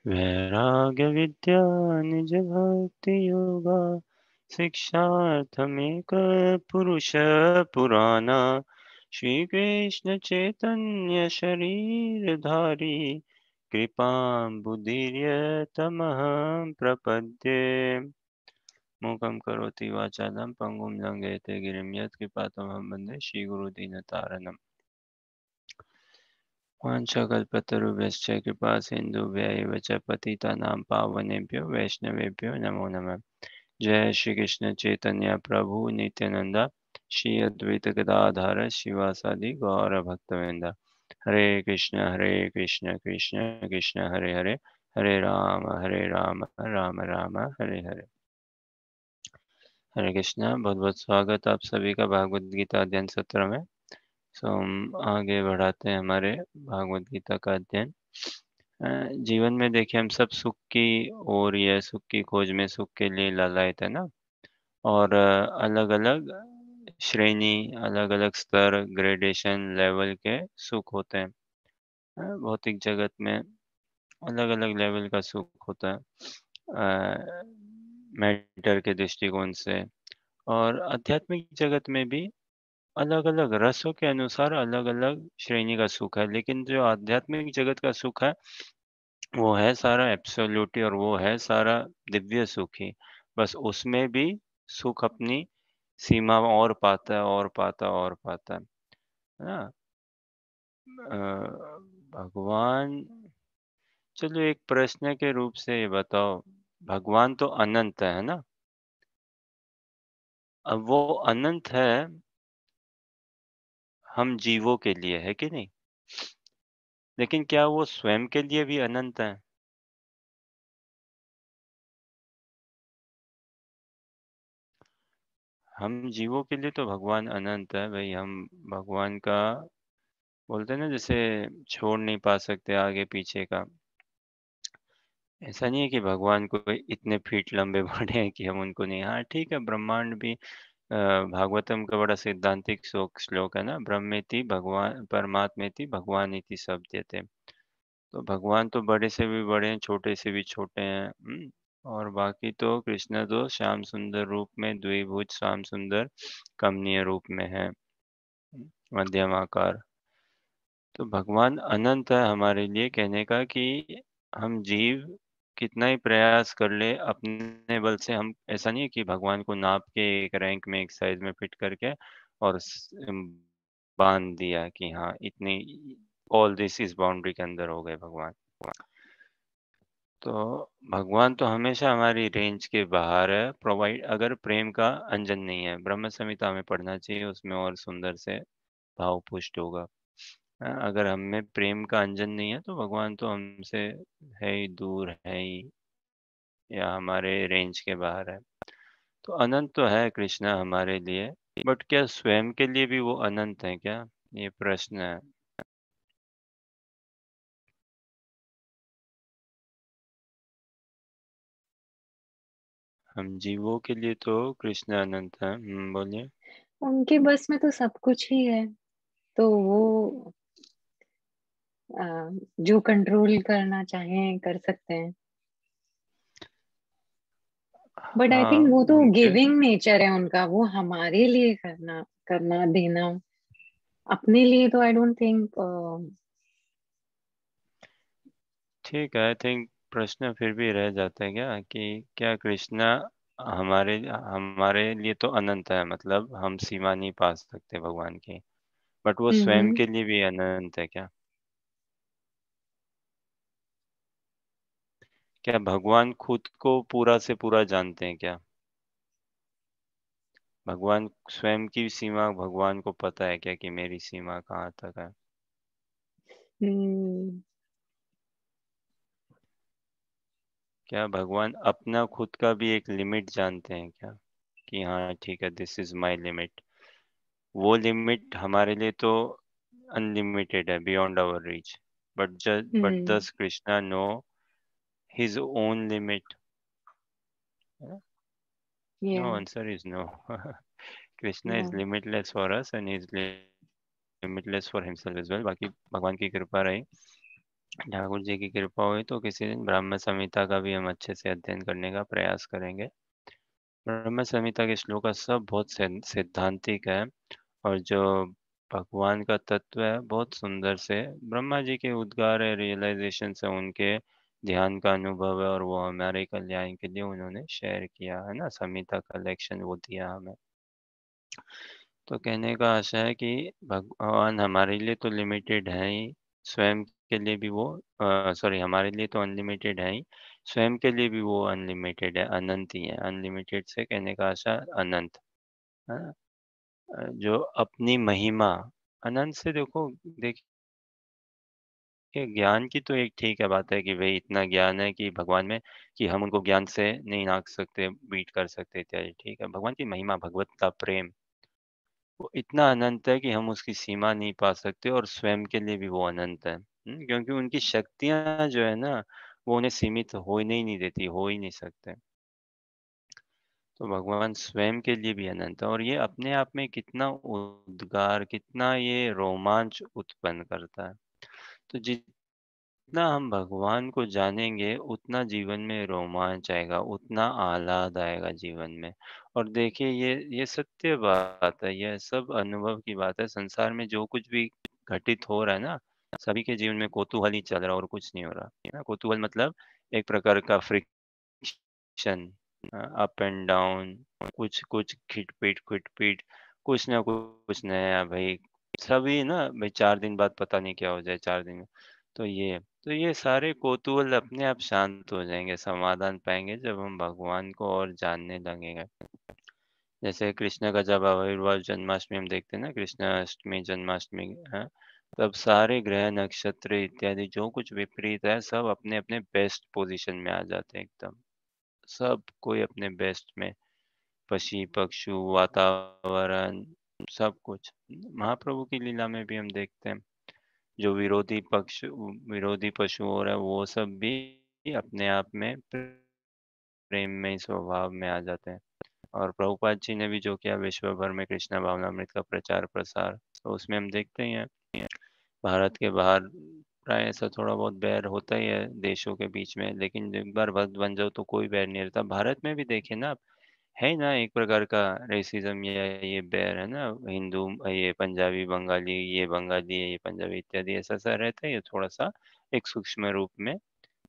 वैराग्य विद्या निज भक्ति योगा शिक्षार्थमेक पुरुष पुराना श्री कृष्ण चैतन्य शरीरधारी कृपां बुद्धिर्यतमहं प्रपद्ये मूकं करोति वाचालं पंगुं लंघयते गिरिं यत्कृपातमहं वन्दे श्रीगुरुदीनतारणम् वाञ्छाकल्पतरुभ्यश्च कृपा सिन्धुभ्य एव च पतितानां पावनेभ्यो वैष्णवेभ्यो नमो नमः। जय श्री कृष्ण चैतन्य प्रभु नित्यानंद श्री अद्वैत गदाधर शिवासादि गौर भक्तवृंद। हरे कृष्ण कृष्ण कृष्ण हरे हरे, हरे राम राम राम हरे हरे। हरे कृष्णा, बहुत बहुत स्वागत आप सभी का भागवत गीता अध्ययन सत्र में। हम आगे बढ़ाते हैं हमारे भागवत गीता का अध्ययन। जीवन में देखिए हम सब सुख की ओर या सुख की खोज में, सुख के लिए लालायित है ना। और अलग अलग श्रेणी, अलग अलग स्तर, ग्रेडेशन लेवल के सुख होते हैं। भौतिक जगत में अलग अलग लेवल का सुख होता है मैटर के दृष्टिकोण से, और आध्यात्मिक जगत में भी अलग अलग रसों के अनुसार अलग अलग श्रेणी का सुख है। लेकिन जो आध्यात्मिक जगत का सुख है वो है सारा एब्सोल्यूट, और वो है सारा दिव्य सुख ही। बस उसमें भी सुख अपनी सीमा और पाता है और पाता और पाता है ना। अ, भगवान, चलो एक प्रश्न के रूप से ये बताओ, भगवान तो अनंत है ना। अब वो अनंत है हम जीवों के लिए, है कि नहीं? लेकिन क्या वो स्वयं के लिए भी अनंत है? हम जीवों के लिए तो भगवान अनंत है भाई। हम भगवान का बोलते हैं ना, जैसे छोड़ नहीं पा सकते आगे पीछे का। ऐसा नहीं है कि भगवान को इतने फीट लंबे बड़े हैं कि हम उनको नहीं। हाँ ठीक है, ब्रह्मांड भी भागवतम का बड़ा सैद्धांतिक श्लोक है ना, ब्रह्मेति भगवान परमात्मेति भगवान इति शब्दयते। तो भगवान तो बड़े से भी बड़े हैं, छोटे से भी छोटे हैं। और बाकी तो कृष्ण तो श्याम सुंदर रूप में, द्विभुज श्याम सुंदर कमनीय रूप में है, मध्यम आकार। तो भगवान अनंत है हमारे लिए, कहने का कि हम जीव कितना ही प्रयास कर ले अपने बल से, हम ऐसा नहीं है कि भगवान को नाप के एक रैंक में एक साइज में फिट करके और बांध दिया कि हाँ इतनी, ऑल दिस इस बाउंड्री के अंदर हो गए भगवान। तो भगवान तो हमेशा हमारी रेंज के बाहर है, प्रोवाइड अगर प्रेम का अंजन नहीं है। ब्रह्म संहिता में पढ़ना चाहिए, उसमें और सुंदर से भाव पुष्ट होगा। अगर हम में प्रेम का अंजन नहीं है तो भगवान तो हमसे है ही दूर, है ही, या हमारे रेंज के बाहर है। तो अनंत तो है कृष्णा हमारे लिए, बट क्या स्वयं के लिए भी वो अनंत है क्या? ये प्रश्न है। हम जीवों के लिए तो कृष्ण अनंत है। बोलिए। उनके बस में तो सब कुछ ही है। तो वो अ, जो कंट्रोल करना चाहें कर सकते हैं। बट आई हाँ थिंक वो तो उनके, गिविंग नेचर है उनका, वो हमारे लिए करना करना देना। अपने लिए तो आई डोंट थिंक। ठीक है। आई थिंक प्रश्न फिर भी रह जाता है क्या, कि क्या कृष्णा हमारे हमारे लिए तो अनंत है, मतलब हम सीमा नहीं पा सकते भगवान की, बट वो स्वयं हम्म। के लिए भी अनंत है क्या? क्या भगवान खुद को पूरा से पूरा जानते हैं क्या? भगवान स्वयं की सीमा भगवान को पता है क्या, कि मेरी सीमा कहाँ तक है? हम्म। क्या भगवान अपना खुद का भी एक लिमिट जानते हैं क्या, कि हाँ ठीक है, दिस इज माय लिमिट? वो लिमिट हमारे लिए तो अनलिमिटेड है, beyond our reach. But hmm. Does Krishna know his own limit? No, yeah answer is no. Krishna no. Is limitless for us and is limitless for himself as well. बाकी भगवान की कृपा रही ठाकुर जी की कृपा हुई तो किसी दिन ब्रह्म संहिता का भी हम अच्छे से अध्ययन करने का प्रयास करेंगे। ब्रह्म संहिता के श्लोक का सब बहुत सैद्धांतिक है, और जो भगवान का तत्व है बहुत सुंदर से ब्रह्मा जी के उद्गार है, रियलाइजेशन से उनके ध्यान का अनुभव है, और वो हमारे कल्याण के लिए उन्होंने शेयर किया है ना, संहिता का लेक्शन वो दिया हमें। तो कहने का आशा है कि भगवान हमारे लिए तो लिमिटेड है ही, स्वयं के लिए भी वो सॉरी, हमारे लिए तो अनलिमिटेड है ही, स्वयं के लिए भी वो अनलिमिटेड है, अनंत ही है। अनलिमिटेड से कहने का आशा अनंत, है ना? जो अपनी महिमा अनंत से देखो, देखिए ज्ञान की तो एक ठीक है बात है कि भाई इतना ज्ञान है कि भगवान में, कि हम उनको ज्ञान से नहीं आंक सकते, बीट कर सकते इत्यादि, ठीक है। भगवान की महिमा, भगवत का प्रेम वो इतना अनंत है कि हम उसकी सीमा नहीं पा सकते, और स्वयं के लिए भी वो अनंत है। क्योंकि उनकी शक्तियाँ जो है ना, वो उन्हें सीमित होने ही नहीं देती, हो ही नहीं सकते। तो भगवान स्वयं के लिए भी अनंत है, और ये अपने आप में कितना उद्गार, कितना ये रोमांच उत्पन्न करता है। तो जितना हम भगवान को जानेंगे, उतना जीवन में रोमांच आएगा, उतना आह्लाद आएगा जीवन में। और देखिए ये सत्य बात है, ये सब अनुभव की बात है। संसार में जो कुछ भी घटित हो रहा है ना, सभी के जीवन में कौतूहल ही चल रहा है, और कुछ नहीं हो रहा है ना। कौतूहल मतलब एक प्रकार का फ्रिक्शन, अप एंड डाउन, कुछ कुछ खिटपीट खिटपीट, कुछ ना कुछ नया भाई। सभी ना भाई 4 दिन बाद पता नहीं क्या हो जाए, 4 दिन में। तो ये सारे कौतूहल अपने आप शांत हो जाएँगे, समाधान पाएँगे जब हम भगवान को और जानने लगेंगे। जैसे कृष्ण का जब आविर्भाव जन्माष्टमी हम देखते हैं ना, कृष्णाष्टमी, जन्माष्टमी, हाँ, तब सारे ग्रह नक्षत्र इत्यादि जो कुछ विपरीत है, सब अपने-अपने बेस्ट पोज़ीशन में आ जाते हैं एकदम। सब कोई अपने बेस्ट में, पशु-पक्षी, वातावरण, सब कुछ। महाप्रभु की लीला में भी हम देखते हैं, जो विरोधी पशु हो रहा है, वो सब भी अपने आप में प्रेममय स्वभाव में आ जाते हैं। और प्रभुपाद जी ने भी जो किया विश्व भर में कृष्ण भावनामृत का प्रचार प्रसार, तो उसमें हम देखते ही हैं, भारत के बाहर प्राय ऐसा थोड़ा बहुत बैर होता ही है देशों के बीच में, लेकिन एक बार भक्त बन जाओ तो कोई बैर नहीं रहता। भारत में भी देखिए ना आप, है ना एक प्रकार का रेसिज्म या ये बैर है ना, हिंदू, ये पंजाबी बंगाली, ये बंगाली है, ये पंजाबी इत्यादि, ऐसा सा रहता है ये थोड़ा सा एक सूक्ष्म रूप में।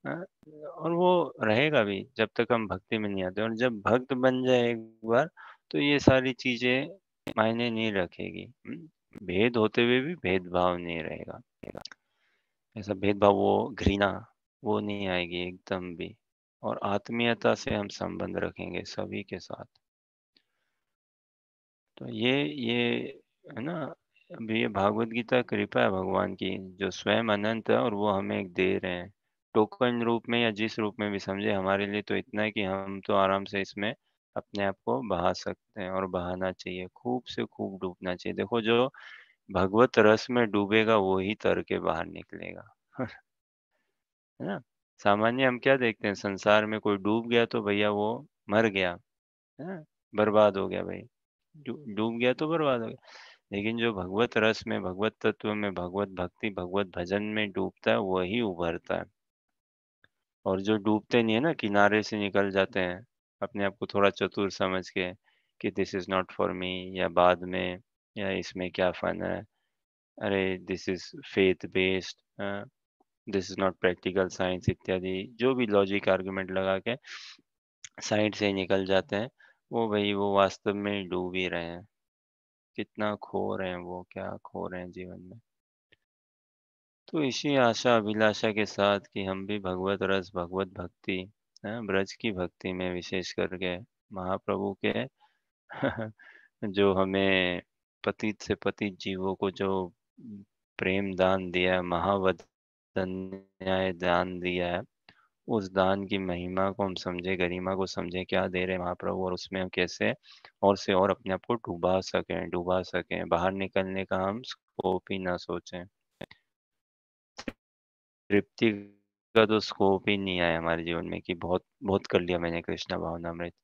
हाँ, और वो रहेगा भी जब तक हम भक्ति में नहीं आते, और जब भक्त बन जाए एक बार, तो ये सारी चीजें मायने नहीं रखेगी। भेद होते हुए भी भेदभाव नहीं रहेगा, ऐसा भेदभाव, वो घृणा वो नहीं आएगी एकदम भी। और आत्मीयता से हम संबंध रखेंगे सभी के साथ। तो ये है ना, अब ये भागवत गीता कृपा है भगवान की, जो स्वयं अनंत है और वो हमें एक दे रहे हैं, टोकन रूप में या जिस रूप में भी समझे। हमारे लिए तो इतना है कि हम तो आराम से इसमें अपने आप को बहा सकते हैं, और बहाना चाहिए, खूब से खूब डूबना चाहिए। देखो जो भगवत रस में डूबेगा वो ही तर के बाहर निकलेगा। है ना? सामान्य हम क्या देखते हैं, संसार में कोई डूब गया तो भैया वो मर गया, है ना? बर्बाद हो गया भाई। डूब गया तो बर्बाद हो गया। लेकिन जो भगवत रस में, भगवत तत्व में, भगवत भक्ति, भगवत भजन में डूबता है, वही उभरता है। और जो डूबते नहीं है ना, किनारे से निकल जाते हैं, अपने आप को थोड़ा चतुर समझ के कि this is not for me, या बाद में, या इसमें क्या फन है, अरे this is faith based, this is not practical science इत्यादि, जो भी लॉजिक आर्गुमेंट लगा के साइड से ही निकल जाते हैं, वो भाई वो वास्तव में डूब ही रहे हैं। कितना खो रहे हैं वो, क्या खो रहे हैं जीवन में। तो इसी आशा अभिलाषा के साथ कि हम भी भगवत रस, भगवत भक्ति, ब्रज की भक्ति में विशेष करके महाप्रभु के जो हमें पतित से पतित जीवों को जो प्रेम दान दिया है, महावदन्याय दान दिया है, उस दान की महिमा को हम समझे, गरिमा को समझे, क्या दे रहे हैं महाप्रभु, और उसमें हम कैसे और से और अपने आप को डुबा सकें, बाहर निकलने का हम स्कोप ही ना सोचें। तृप्ति का तो स्कोप ही नहीं आया हमारे जीवन में कि बहुत बहुत कर लिया मैंने कृष्ण भावनामृत।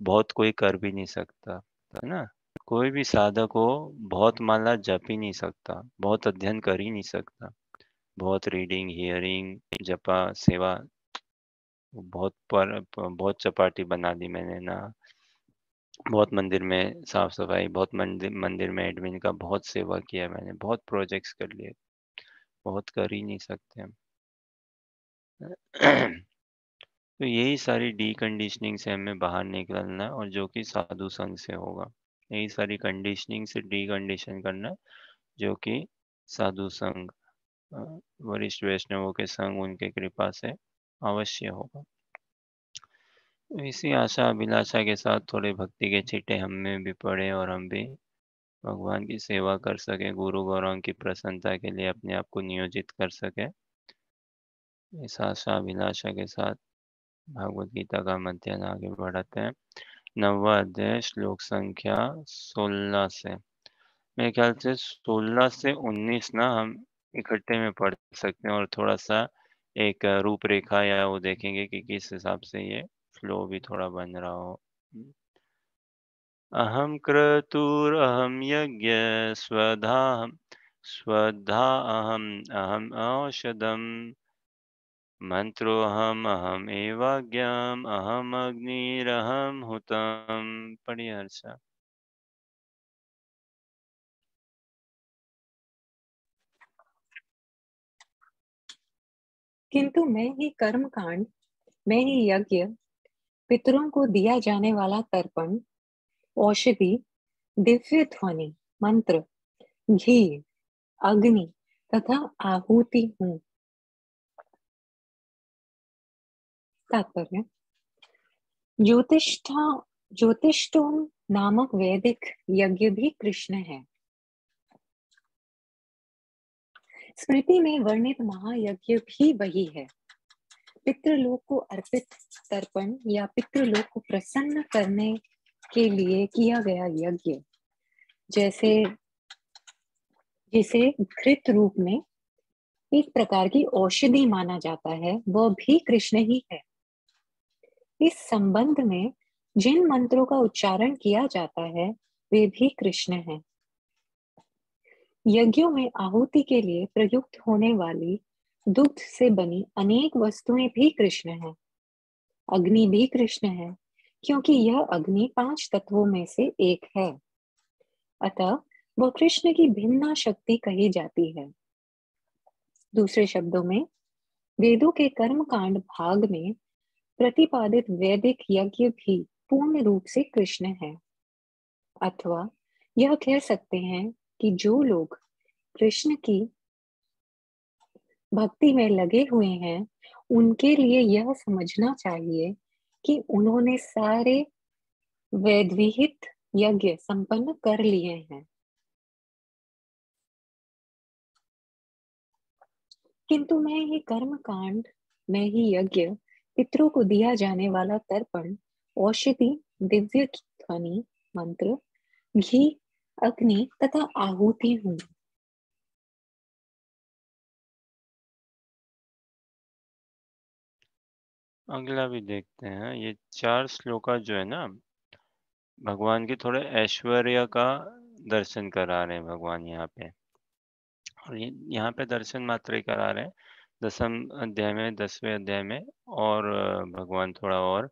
बहुत कोई कर भी नहीं सकता, है ना? कोई भी साधक हो बहुत माला जप ही नहीं सकता, बहुत अध्ययन कर ही नहीं सकता। बहुत रीडिंग, हियरिंग, जपा, सेवा, बहुत चपाटी बना दी मैंने ना। बहुत मंदिर में साफ-सफाई, बहुत मंदिर मंदिर में एडमिन का बहुत सेवा किया मैंने, बहुत प्रोजेक्ट्स कर लिए, बहुत कर ही नहीं सकते हम। तो यही सारी डीकंडीशनिंग से हमें बाहर निकलना है और जो कि साधु संग से होगा। यही सारी कंडीशनिंग से डीकंडीशन करना है, जो कि साधु संग, अ, वरिष्ठ वैष्णवों के संग, उनके कृपा से अवश्य होगा। तो इसी आशा अभिलाषा के साथ थोड़े भक्ति के छींटे हम में भी पड़े और हम भी भगवान की सेवा कर सकें, गुरु गौरों की प्रसन्नता के लिए अपने आप को नियोजित कर सकें। इस आशा अभिलाषा के साथ भगवद गीता का अध्ययन आगे बढ़ाते हैं। 9वां अध्याय श्लोक संख्या 16 से। मेरे ख्याल से 16 से 19 ना हम इकट्ठे में पढ़ सकते हैं और थोड़ा-सा एक रूपरेखा या वो देखेंगे कि किस हिसाब से ये फ्लो भी थोड़ा बन रहा हो। अहं क्रतुरहं यज्ञः स्वधा अहम् औषधम् मंत्रोऽहम् अहमग्निरहं हुतम्। पढ़िए हर्षा। किंतु मैं ही कर्म कांड, मैं ही यज्ञ, पितरों को दिया जाने वाला तर्पण, औषधि, दिव्य ध्वनि, मंत्र, घी, अग्नि तथा आहुति हूँ। तात्पर्य: ज्योतिष्ठा ज्योतिष्ठोम नामक वैदिक यज्ञ भी कृष्ण है। स्मृति में वर्णित महायज्ञ भी वही है। पितृलोक को अर्पित तर्पण या पितृलोक को प्रसन्न करने के लिए किया गया यज्ञ, जैसे जिसे घृत रूप में एक प्रकार की औषधि माना जाता है, वह भी कृष्ण ही है। इस संबंध में जिन मंत्रों का उच्चारण किया जाता है वे भी कृष्ण हैं। यज्ञों में आहुति के लिए प्रयुक्त होने वाली दुग्ध से बनी अनेक वस्तुएं भी कृष्ण हैं। अग्नि भी कृष्ण है, क्योंकि यह अग्नि 5 तत्वों में से एक है। अतः वह कृष्ण की भिन्ना शक्ति कही जाती है। दूसरे शब्दों में, वेदों के कर्म कांड भाग में प्रतिपादित वैदिक यज्ञ भी पूर्ण रूप से कृष्ण है। अथवा यह कह सकते हैं कि जो लोग कृष्ण की भक्ति में लगे हुए हैं, उनके लिए यह समझना चाहिए कि उन्होंने सारे वेदविहित यज्ञ संपन्न कर लिए हैं। किंतु मैं ही कर्म कांड, मैं ही यज्ञ, पितरों को दिया जाने वाला तर्पण, औषधि, दिव्य ध्वनि, मंत्र, घी, अग्नि तथा आहुति हूँ। अगला भी देखते हैं। ये 4 श्लोका जो है ना, भगवान के थोड़े ऐश्वर्य का दर्शन करा रहे हैं भगवान यहाँ पे। और ये यहाँ पे दर्शन मात्र ही करा रहे हैं। 10वें अध्याय में, 10वें अध्याय में और भगवान थोड़ा और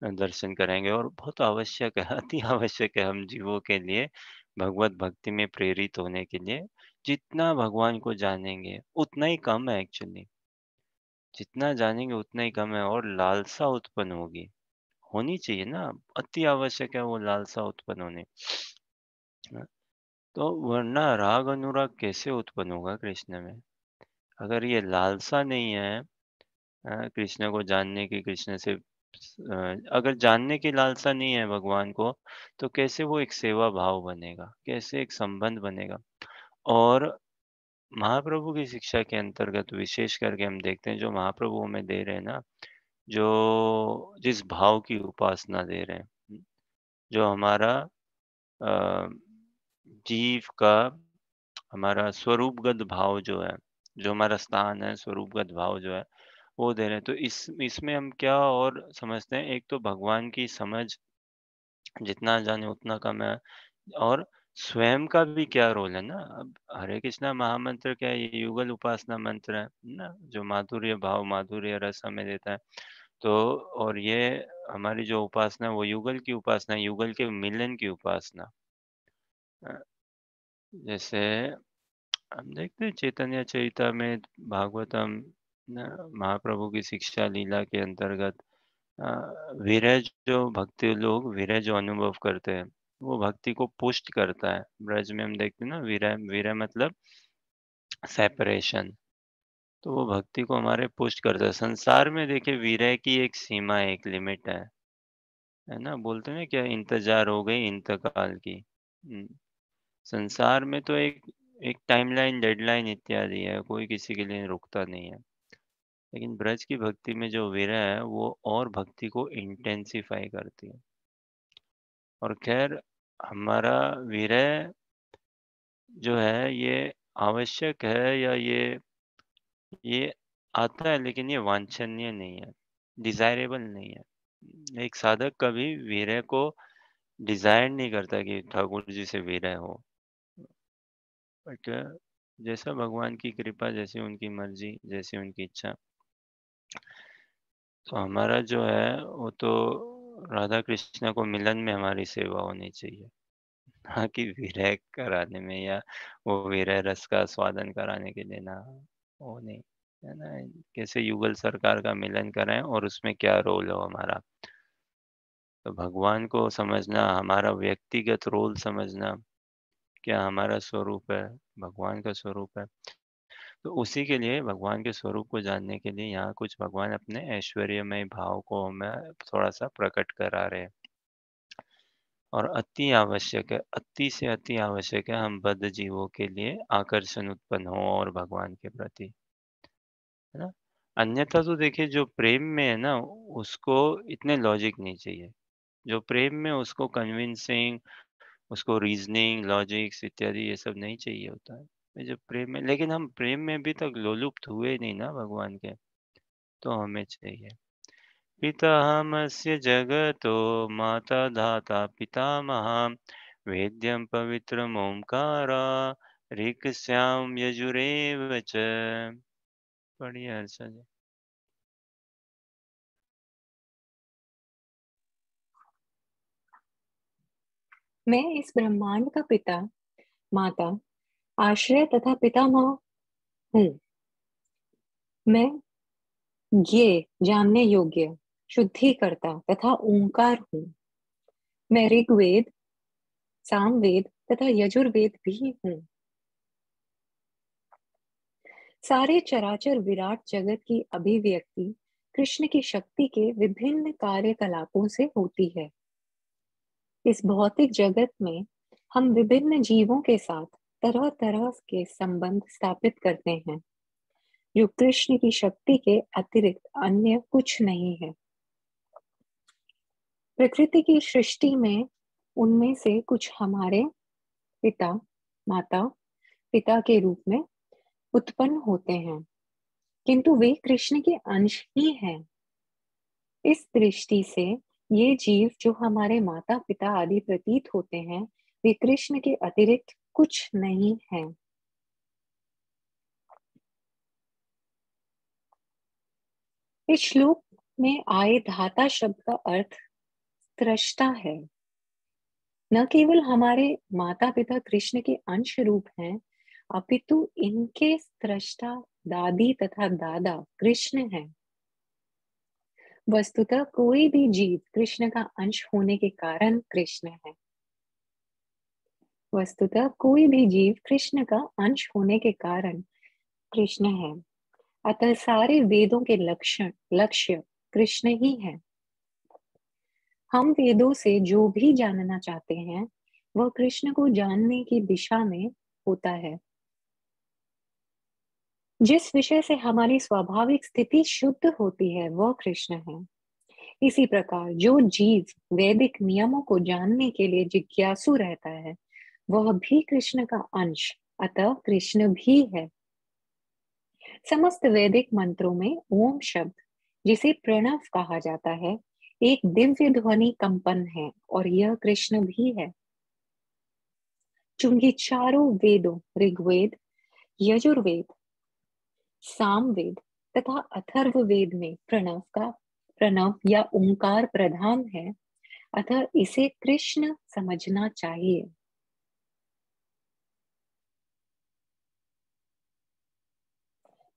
दर्शन कराएँगे और बहुत आवश्यक है, अति आवश्यक है हम जीवों के लिए, भगवत भक्ति में प्रेरित होने के लिए। जितना भगवान को जानेंगे, उतना ही कम है एक्चुअली। जितना जानेंगे उतना ही कम है और लालसा उत्पन्न होगी। होनी चाहिए ना, अति आवश्यक है वो लालसा उत्पन्न होनी। तो वरना राग अनुराग कैसे उत्पन्न होगा कृष्ण में? अगर ये लालसा नहीं है, कृष्ण को जानने की, कृष्ण से अगर जानने की लालसा नहीं है भगवान को, तो कैसे वो एक सेवा भाव बनेगा? कैसे एक संबंध बनेगा? और महाप्रभु की शिक्षा के अंतर्गत विशेष करके हम देखते हैं जो महाप्रभु हमें दे रहे हैं ना, जो जिस भाव की उपासना दे रहे हैं, जो हमारा अ, जीव का, हमारा स्वरूपगत भाव जो है, जो हमारा स्थान है, स्वरूपगत भाव जो है, वो दे रहे हैं। तो इसमें हम क्या और समझते हैं, एक तो भगवान की समझ जितना जाने उतना कम है और स्वयं का भी क्या रोल है ना। अब हरे कृष्णा महामंत्र क्या है, ये युगल उपासना मंत्र है ना, जो माधुर्य भाव माधुर्य रस हमें देता है। तो और ये हमारी जो उपासना है वो युगल की उपासना है, युगल के मिलन की उपासना। अ, जैसे हम देखते हैं चैतन्य चरितामृत भागवतम ना, महाप्रभु की शिक्षा लीला के अंतर्गत अ, विरह जो भक्ति लोग विरह जो अनुभव करते हैं, वो भक्ति को पुष्ट करता है। ब्रज में हम देखते हैं ना, विरह विरह मतलब सेपरेशन। तो वो भक्ति को हमारे पुष्ट करता है। संसार में देखिए विरह की एक सीमा है, एक लिमिट है ना? बोलते हैं ना क्या, इंतज़ार हो गई इंतकाल की। संसार में तो एक एक टाइमलाइन, डेडलाइन इत्यादि है, कोई किसी के लिए रुकता नहीं है। लेकिन ब्रज की भक्ति में जो विरह है, वो और भक्ति को इंटेंसिफ़ाई करती है। और ख़ैर हमारा विरह जो है ये आवश्यक है, या ये आता है, लेकिन ये वांछनीय नहीं है, डिज़ायरेबल नहीं है। एक साधक कभी विरह को डिज़ायर नहीं करता कि ठाकुर जी से विरह हो। बट जैसा भगवान की कृपा, जैसी उनकी मर्ज़ी, जैसी उनकी इच्छा। तो हमारा जो है वो तो राधा कृष्ण को मिलन में हमारी सेवा होनी चाहिए, ना कि विरह कराने में, या वो विरह रस का स्वादन कराने के लिए ना, वो नहीं, है ना? कैसे युगल सरकार का मिलन कराएँ और उसमें क्या रोल हो हमारा। तो भगवान को समझना, हमारा व्यक्तिगत रोल समझना, क्या हमारा स्वरूप है, भगवान का स्वरूप है। तो उसी के लिए भगवान के स्वरूप को जानने के लिए यहाँ कुछ भगवान अपने ऐश्वर्यमय भाव को हमें थोड़ा-सा प्रकट करा रहे हैं। और अति आवश्यक है, अति से अति आवश्यक है हम बद्ध जीवों के लिए आकर्षण उत्पन्न हो और भगवान के प्रति, है ना? अन्यथा तो देखिए जो प्रेम में है ना, उसको इतने लॉजिक नहीं चाहिए। जो प्रेम में उसको कन्विंसिंग, उसको रीज़निंग, लॉजिक्स इत्यादि ये सब नहीं चाहिए होता है। ये जो प्रेम में, लेकिन हम प्रेम में अभी तक लोलुप्त हुए नहीं ना भगवान के, तो हमें चाहिए। पितामहस्य जगतो माता धाता पितामहः वेद्यं पवित्रमोंकारा ऋक् यजुरेव च। पढ़िए हर्षा जी। मैं इस ब्रह्मांड का पिता, माता, आश्रय तथा पितामह हूँ। मैं ये जानने योग्य, शुद्धिकर्ता तथा ओंकार हूँ। मैं ऋग्वेद, सामवेद तथा यजुर्वेद भी हूँ। सारे चराचर विराट जगत की अभिव्यक्ति कृष्ण की शक्ति के विभिन्न कार्यकलापों से होती है। इस भौतिक जगत में हम विभिन्न जीवों के साथ तरह तरह के संबंध स्थापित करते हैं, जो कृष्ण की शक्ति के अतिरिक्त अन्य कुछ नहीं है। प्रकृति की सृष्टि में उनमें से कुछ हमारे पिता, माता, पिता के रूप में उत्पन्न होते हैं, किंतु वे कृष्ण के अंश ही हैं। इस दृष्टि से ये जीव जो हमारे माता पिता आदि प्रतीत होते हैं, वे कृष्ण के अतिरिक्त कुछ नहीं है। इस श्लोक में आए धाता शब्द का अर्थ त्रष्टा है। न केवल हमारे माता पिता कृष्ण के अंश रूप हैं, अपितु इनके त्रष्टा दादी तथा दादा कृष्ण हैं। वस्तुतः कोई भी जीव कृष्ण का अंश होने के कारण कृष्ण है। वस्तुतः कोई भी जीव कृष्ण का अंश होने के कारण कृष्ण है। अतः सारे वेदों के लक्ष्य कृष्ण ही है। हम वेदों से जो भी जानना चाहते हैं, वह कृष्ण को जानने की दिशा में होता है। जिस विषय से हमारी स्वाभाविक स्थिति शुद्ध होती है, वह कृष्ण है। इसी प्रकार जो जीव वैदिक नियमों को जानने के लिए जिज्ञासु रहता है, वह भी कृष्ण का अंश, अतः कृष्ण भी है। समस्त वैदिक मंत्रों में ओम शब्द, जिसे प्रणव कहा जाता है, एक दिव्य ध्वनि कंपन है, और यह कृष्ण भी है। चूंकि चारों वेदों ऋग्वेद, यजुर्वेद, सामवेद तथा अथर्ववेद में प्रणव या ओंकार प्रधान है, अतः इसे कृष्ण समझना चाहिए।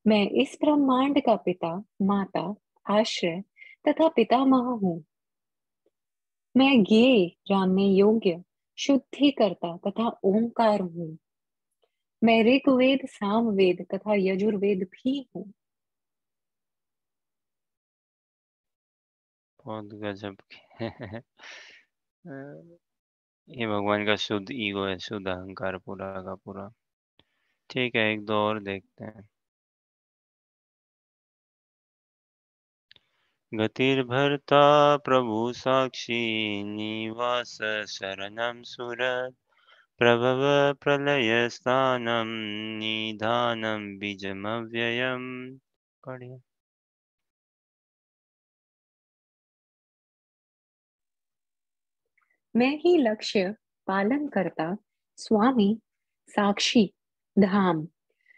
मैं इस ब्रह्मांड का पिता, माता, आश्रय तथा पितामह हूँ। मैं ज्ञेय, जानने योग्य, शुद्धिकर्ता तथा ओंकार हूँ। मैं ऋग्वेद, सामवेद तथा यजुर्वेद भी हूँ। बहुत गजब के ये भगवान का शुद्ध ईगो है, शुद्ध अहंकार पूरा का पूरा। ठीक है, एक दो और देखते हैं। गतिर्भर्ता प्रभु साक्षी, निवास शरणं सुरत्, प्रभव प्रलय स्थानं, निधानं बीजमव्ययम्। पढ़िए। मैं ही लक्ष्य, पालन करता, स्वामी, साक्षी, धाम,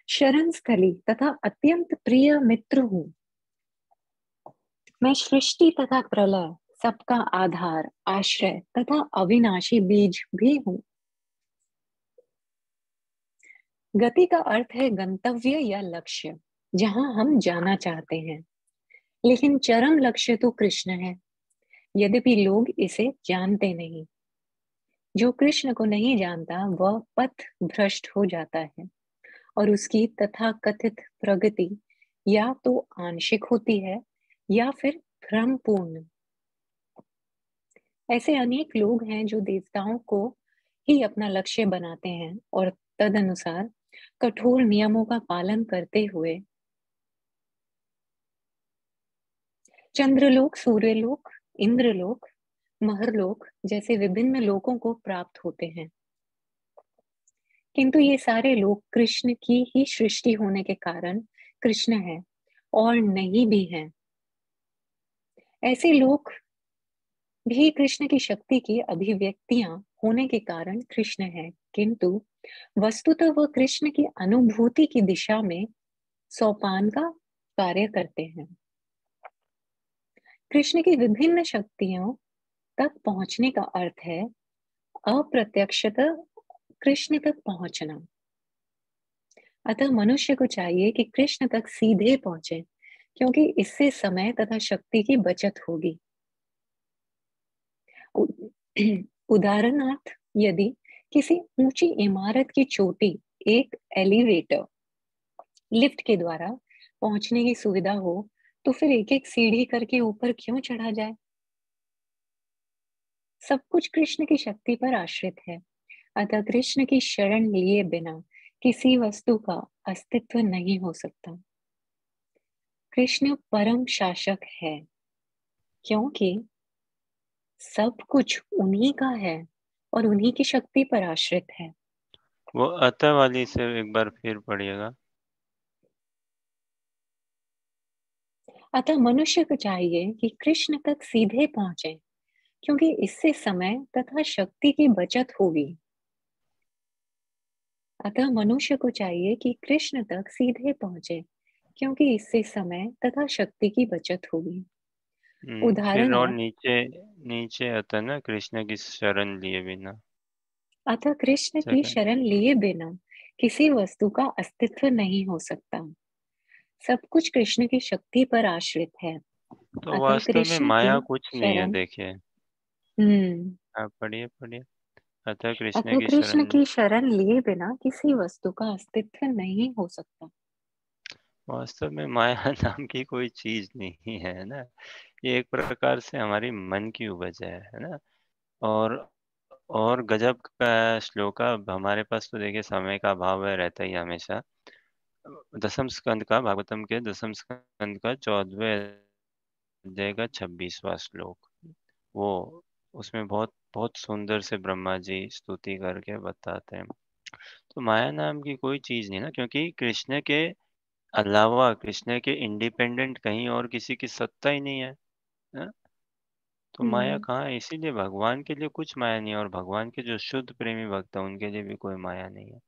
शरण स्थली तथा अत्यंत प्रिय मित्र हूँ। मैं सृष्टि तथा प्रलय, सबका आधार, आश्रय तथा अविनाशी बीज भी हूँ। गति का अर्थ है गंतव्य या लक्ष्य, जहां हम जाना चाहते हैं। लेकिन चरम लक्ष्य तो कृष्ण है, यद्यपि लोग इसे जानते नहीं। जो कृष्ण को नहीं जानता वह पथ भ्रष्ट हो जाता है और उसकी तथाकथित प्रगति या तो आंशिक होती है या फिर भ्रमपूर्ण। ऐसे अनेक लोग हैं जो देवताओं को ही अपना लक्ष्य बनाते हैं और तदनुसार कठोर नियमों का पालन करते हुए चंद्रलोक, सूर्यलोक, इंद्रलोक, महरलोक जैसे विभिन्न लोकों को प्राप्त होते हैं। किंतु ये सारे लोग कृष्ण की ही सृष्टि होने के कारण कृष्ण है और नहीं भी हैं। ऐसे लोग भी कृष्ण की शक्ति की अभिव्यक्तियां होने के कारण कृष्ण है, किंतु वस्तुतः वह कृष्ण की अनुभूति की दिशा में सोपान का कार्य करते हैं। कृष्ण की विभिन्न शक्तियों तक पहुंचने का अर्थ है अप्रत्यक्षतः कृष्ण तक पहुंचना। अतः मनुष्य को चाहिए कि कृष्ण तक सीधे पहुंचे, क्योंकि इससे समय तथा शक्ति की बचत होगी। उदाहरणार्थ, यदि किसी ऊंची इमारत की चोटी एक एलिवेटर लिफ्ट के द्वारा पहुंचने की सुविधा हो, तो फिर एक एक सीढ़ी करके ऊपर क्यों चढ़ा जाए? सब कुछ कृष्ण की शक्ति पर आश्रित है। अतः कृष्ण की शरण लिए बिना किसी वस्तु का अस्तित्व नहीं हो सकता। कृष्ण परम शासक है, क्योंकि सब कुछ उन्हीं का है और उन्हीं की शक्ति पर आश्रित है। वो अतः वाली से एक बार फिर पढ़िएगा। अतः मनुष्य को चाहिए कि कृष्ण तक सीधे पहुंचे, क्योंकि इससे समय तथा शक्ति की बचत होगी। अतः मनुष्य को चाहिए कि कृष्ण तक सीधे पहुंचे, क्योंकि इससे समय तथा शक्ति की बचत होगी। फिर और उदाहरणार्थ, नीचे नीचे आता ना, कृष्ण की शरण लिए बिना। अतः कृष्ण की सेकंड। शरण लिए बिना किसी वस्तु का अस्तित्व नहीं हो सकता। सब कुछ कृष्ण की शक्ति पर आश्रित है। तो अतः वास्तव में कृष्ण की माया कुछ नहीं है, शरण देखिए। हम्म आप पढ़िए पढ़िए। अतः कृष्ण अतः की कृष्ण शरण। की शरण लिए बिना किसी वस्तु का अस्तित्व नहीं हो सकता। वास्तव में माया नाम की कोई चीज नहीं है ना। ये एक प्रकार से हमारी मन की उपज है ना। और और गजब का श्लोक। अब हमारे पास तो देखिए समय का अभाव है, रहता ही हमेशा। दसम स्कंद का, भागवतम के दसम स्कंद का 14वें अध्याय का 26वां श्लोक। वो उसमें बहुत बहुत सुंदर से ब्रह्मा जी स्तुति करके बताते हैं। तो माया नाम की कोई चीज नहीं ना, क्योंकि कृष्ण के अलावा, कृष्ण के इंडिपेंडेंट कहीं और किसी की सत्ता ही नहीं है। हाँ? तो माया कहाँ है? इसीलिए भगवान के लिए कुछ माया नहीं है, और भगवान के जो शुद्ध प्रेमी भक्त है उनके लिए भी कोई माया नहीं है,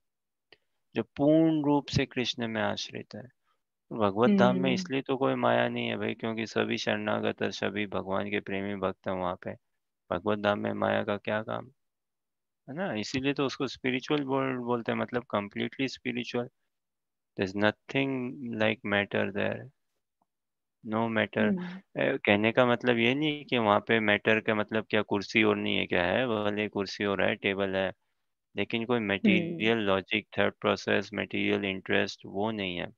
जो पूर्ण रूप से कृष्ण में आश्रित है। भगवत धाम में हम्म इसलिए तो कोई माया नहीं है भाई, क्योंकि सभी शरणागत है, सभी भगवान के प्रेमी भक्त हैं वहाँ पे। भगवत धाम में माया का क्या काम, है ना? इसीलिए तो उसको स्पिरिचुअल बोलते हैं, मतलब completely spiritual. There is nothing like matter there, no matter. Hmm कहने का मतलब ये नहीं कि वहाँ पे मैटर का मतलब क्या कुर्सी और नहीं है, क्या है भले कुर्सी और है, टेबल है, लेकिन कोई hmm material logic, thought process, material interest वो नहीं है।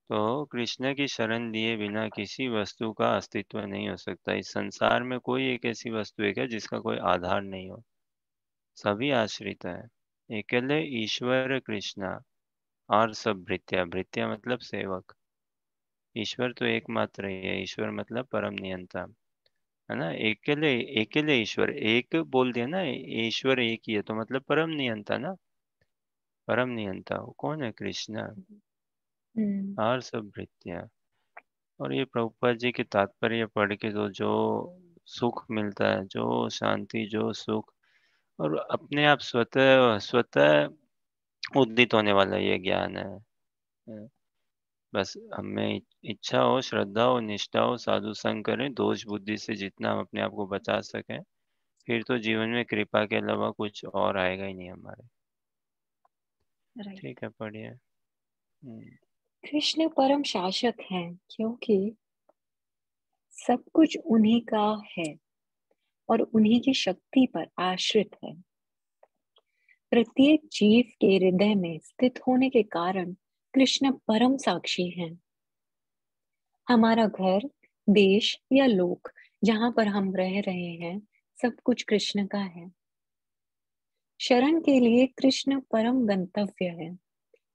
तो कृष्ण की शरण लिए बिना किसी वस्तु का अस्तित्व नहीं हो सकता। इस संसार में कोई एक ऐसी वस्तु है क्या जिसका कोई आधार नहीं हो? सभी आश्रित है। एकले ईश्वर कृष्णा और सब भृत्या, भृत्या मतलब सेवक। ईश्वर तो एकमात्र ही है, ईश्वर मतलब परम नियंता, है ना? एकले, एकले ईश्वर, एक बोल दिया ना, ईश्वर एक ही है तो मतलब परम नियंता ना। परम नियंता वो कौन है? कृष्ण। हम्म और सब भृत्या। और ये प्रभुपाद जी के तात्पर्य पढ़ के तो जो सुख मिलता है, जो शांति, जो सुख, और अपने आप स्वतः स्वतः उदित होने वाला ये ज्ञान है। बस हमें इच्छा हो, श्रद्धा हो, निष्ठा हो, साधु संग करें, दोष बुद्धि से जितना हम अपने आप को बचा सकें, फिर तो जीवन में कृपा के अलावा कुछ और आएगा ही नहीं हमारे। राइट। ठीक है, पढ़िए। हम्म। कृष्ण परम शासक हैं क्योंकि सब कुछ उन्हीं का है और उन्हीं की शक्ति पर आश्रित है। प्रत्येक जीव के हृदय में स्थित होने के कारण कृष्ण परम साक्षी हैं। हमारा घर, देश या लोक जहाँ पर हम रह रहे हैं, सब कुछ कृष्ण का है। शरण के लिए कृष्ण परम गंतव्य है।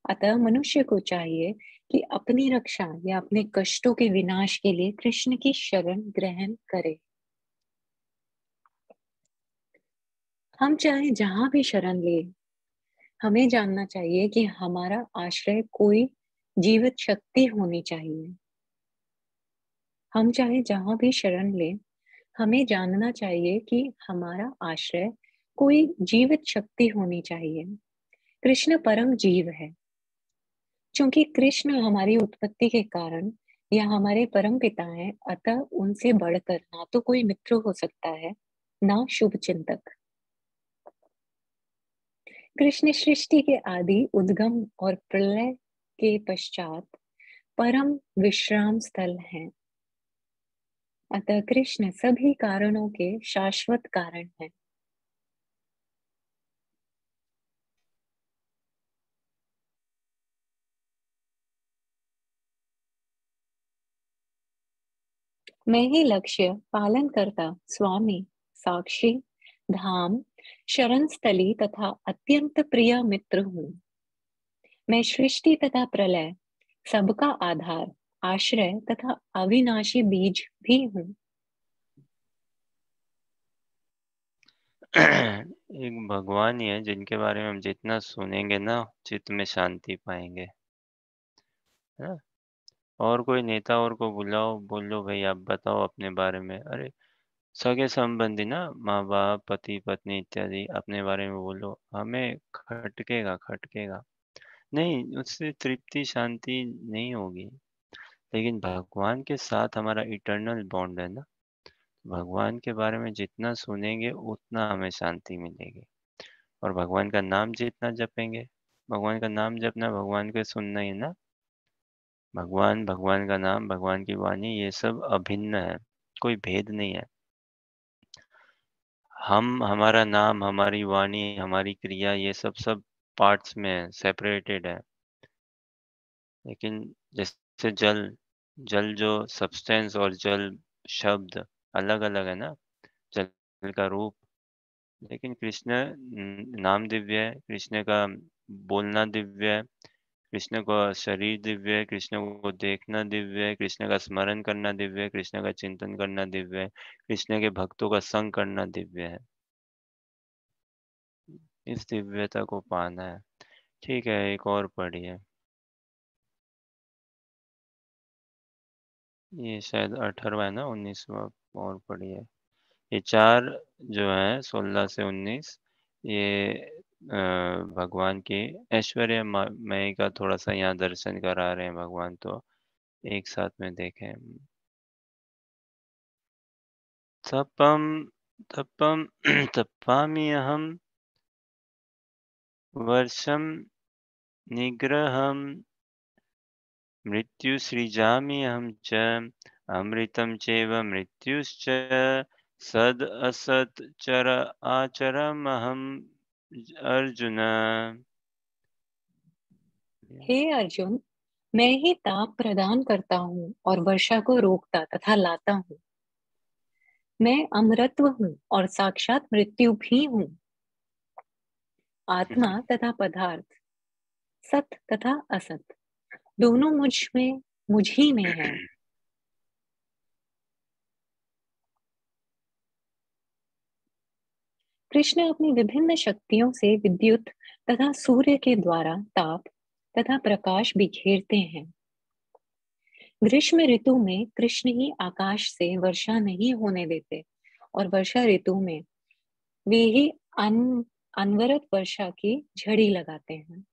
अतः मनुष्य को चाहिए कि अपनी रक्षा या अपने कष्टों के विनाश के लिए कृष्ण की शरण ग्रहण करे। हम चाहे जहां भी शरण ले, हमें जानना चाहिए कि हमारा आश्रय कोई जीवित शक्ति होनी चाहिए। हम चाहे जहां भी शरण ले, हमें जानना चाहिए कि हमारा आश्रय कोई जीवित शक्ति होनी चाहिए। कृष्ण परम जीव है। चूंकि कृष्ण हमारी उत्पत्ति के कारण या हमारे परम पिता हैं, अतः उनसे बढ़कर ना तो कोई मित्र हो सकता है, ना शुभ चिंतक। कृष्ण सृष्टि के आदि, उद्गम और प्रलय के पश्चात परम विश्राम स्थल है। अतः कृष्ण सभी कारणों के शाश्वत कारण है। मैं ही लक्ष्य, पालन करता, स्वामी, साक्षी, धाम, शरण स्थली तथा अत्यंत प्रिय मित्र हूँ। मैं सृष्टि तथा प्रलय, सबका आधार, आश्रय तथा अविनाशी बीज भी हूँ। एक भगवान ही है जिनके बारे में हम जितना सुनेंगे ना, चित्त में शांति पाएंगे, है ना? और कोई नेता और को बुलाओ, बोलो भाई आप बताओ अपने बारे में, अरे सगे संबंधी ना, माँ बाप, पति पत्नी इत्यादि, अपने बारे में बोलो, हमें खटकेगा, खटकेगा नहीं, उससे तृप्ति शांति नहीं होगी। लेकिन भगवान के साथ हमारा इटर्नल बॉन्ड है ना, भगवान के बारे में जितना सुनेंगे उतना हमें शांति मिलेगी। और भगवान का नाम जितना जपेंगे, भगवान का नाम जपना भगवान के सुनना ही ना। भगवान, भगवान का नाम, भगवान की वाणी, ये सब अभिन्न है, कोई भेद नहीं है। हम, हमारा नाम, हमारी वाणी, हमारी क्रिया, ये सब सब पार्ट्स में है, सेपरेटेड है। लेकिन जैसे जल, जल जो सब्सटेंस और जल शब्द अलग अलग है ना, जल का रूप। लेकिन कृष्ण नाम दिव्य है, कृष्ण का बोलना दिव्य है, कृष्ण का शरीर दिव्य है, कृष्ण को देखना दिव्य है, कृष्ण का स्मरण करना दिव्य है, कृष्ण का चिंतन करना दिव्य है, कृष्ण के भक्तों का संग करना दिव्य है। इस दिव्यता को पाना है। ठीक है, एक और पढ़िए। ये शायद 18वां है ना, 19वां और पढ़िए। ये 4 जो है 16 से 19 ये भगवान की ऐश्वर्य मय का थोड़ा-सा यहाँ दर्शन करा रहे हैं भगवान, तो एक साथ में देखें। तपं तपं तपाम्यहं वर्षं निग्रहं मृत्युसृजाम्यहं च अमृतं चैव मृत्युश्च सद् असत् चर आचरमहं अर्जुन। हे अर्जुन, मैं ही ताप प्रदान करता हूँ और वर्षा को रोकता तथा लाता हूँ। मैं अमरत्व हूँ और साक्षात मृत्यु भी हूँ। आत्मा तथा पदार्थ, सत तथा असत, दोनों मुझ ही में है। कृष्ण अपनी विभिन्न शक्तियों से विद्युत तथा सूर्य के द्वारा ताप तथा प्रकाश बिखेरते हैं। ग्रीष्म ऋतु में कृष्ण ही आकाश से वर्षा नहीं होने देते और वर्षा ऋतु में वे ही अनवरत वर्षा की झड़ी लगाते हैं।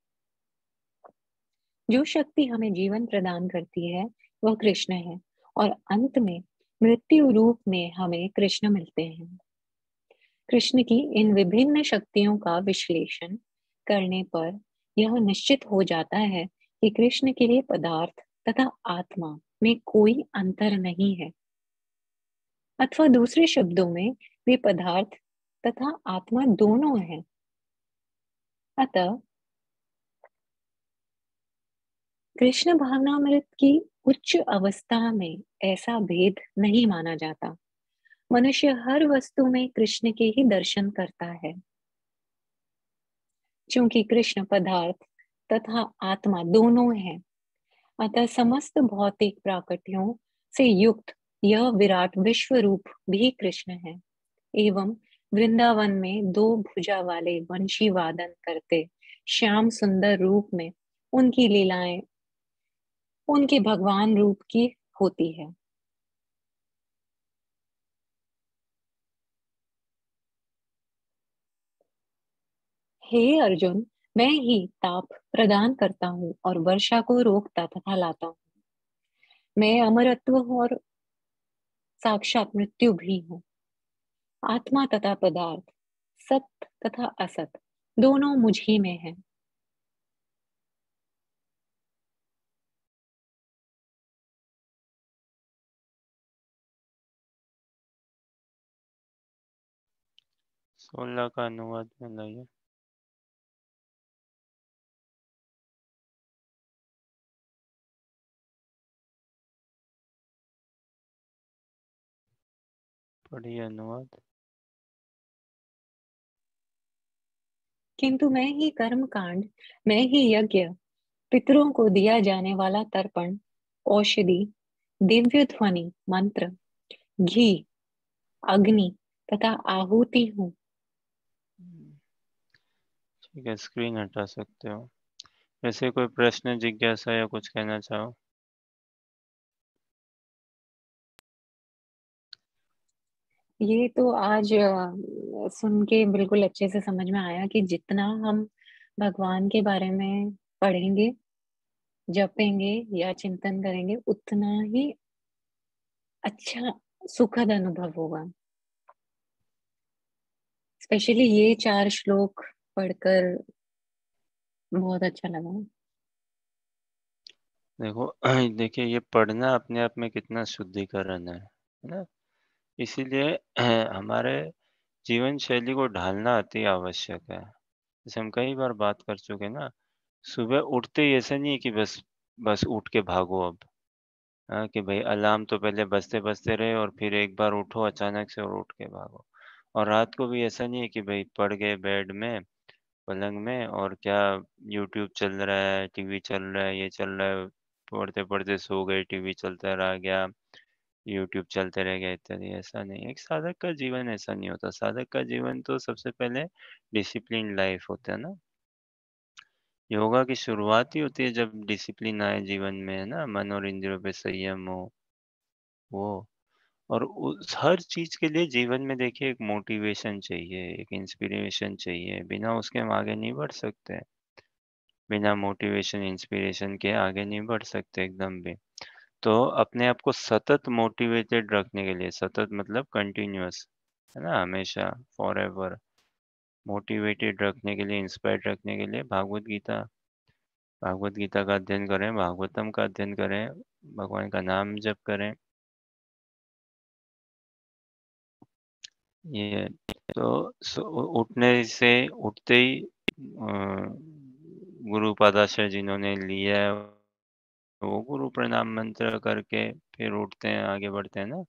जो शक्ति हमें जीवन प्रदान करती है वह कृष्ण है और अंत में मृत्यु रूप में हमें कृष्ण मिलते हैं। कृष्ण की इन विभिन्न शक्तियों का विश्लेषण करने पर यह निश्चित हो जाता है कि कृष्ण के लिए पदार्थ तथा आत्मा में कोई अंतर नहीं है, अथवा दूसरे शब्दों में वे पदार्थ तथा आत्मा दोनों हैं। अतः कृष्ण भावनामृत की उच्च अवस्था में ऐसा भेद नहीं माना जाता। मनुष्य हर वस्तु में कृष्ण के ही दर्शन करता है। चूंकि कृष्ण पदार्थ तथा आत्मा दोनों हैं, अतः समस्त भौतिक प्राकृतियों से युक्त यह विराट विश्व रूप भी कृष्ण है। एवं वृंदावन में दो भुजा वाले वंशी वादन करते श्याम सुंदर रूप में उनकी लीलाएं उनके भगवान रूप की होती है। हे अर्जुन, मैं ही ताप प्रदान करता हूँ और वर्षा को रोकता तथा लाता हूँ। मैं अमरत्व हूँ और साक्षात मृत्यु भी हूँ। आत्मा तथा पदार्थ, सत तथा असत, दोनों मुझ ही में है। 16 का अनुवाद में लाइए। पढ़िए अनुवाद। किंतु मैं ही कर्म कांड, मैं ही यज्ञ, पितरों को दिया जाने वाला तर्पण, औषधि, दिव्य ध्वनि, मंत्र, घी, अग्नि तथा आहुति हूँ। ठीक है, स्क्रीन हटा सकते हो। वैसे कोई प्रश्न, जिज्ञासा या कुछ कहना चाहो? ये तो आज सुन के बिल्कुल अच्छे से समझ में आया कि जितना हम भगवान के बारे में पढ़ेंगे, जपेंगे या चिंतन करेंगे, उतना ही अच्छा सुखद अनुभव होगा। स्पेशली ये 4 श्लोक पढ़कर बहुत अच्छा लगा। देखो देखिए, ये पढ़ना अपने आप में कितना शुद्धिकरण है ना? इसीलिए हमारे जीवन शैली को ढालना अति आवश्यक है। जैसे हम कई बार बात कर चुके हैं ना, सुबह उठते ही ऐसा नहीं है कि बस बस उठ के भागो अब। हाँ, कि भाई अलार्म तो पहले बजते-बजते रहे और फिर एक बार उठो अचानक से और उठ के भागो। और रात को भी ऐसा नहीं है कि भाई पड़ गए बेड में, पलंग में और क्या यूट्यूब चल रहा है, टीवी चल रहा है, ये चल रहा है, पढ़ते-पढ़ते सो गए, टीवी चलता रह गया, यूट्यूब चलते रह गया इत्यादि। ऐसा नहीं, एक साधक का जीवन ऐसा नहीं होता। साधक का जीवन तो सबसे पहले डिसिप्लिन्ड लाइफ होता है ना। योगा की शुरुआत ही होती है जब डिसिप्लिन आए जीवन में, है ना? मन और इंद्रियों पे संयम हो, वो। और उस हर चीज़ के लिए जीवन में देखिए एक मोटिवेशन चाहिए, एक इंस्पिरेशन चाहिए, बिना उसके हम आगे नहीं बढ़ सकते। बिना मोटिवेशन, इंस्पिरेशन के आगे नहीं बढ़ सकते एकदम भी। तो अपने आप को सतत मोटिवेटेड रखने के लिए, सतत मतलब कंटिन्यूअस, है ना? हमेशा, फॉरएवर मोटिवेटेड रखने के लिए, इंस्पायर्ड रखने के लिए भागवत गीता का अध्ययन करें, भागवतम का अध्ययन करें, भगवान का नाम जप करें। ये तो उठने से उठते ही गुरु पादाशय जिन्होंने लिया है, वो गुरु प्रणाम मंत्र करके फिर उठते हैं, आगे बढ़ते हैं ना।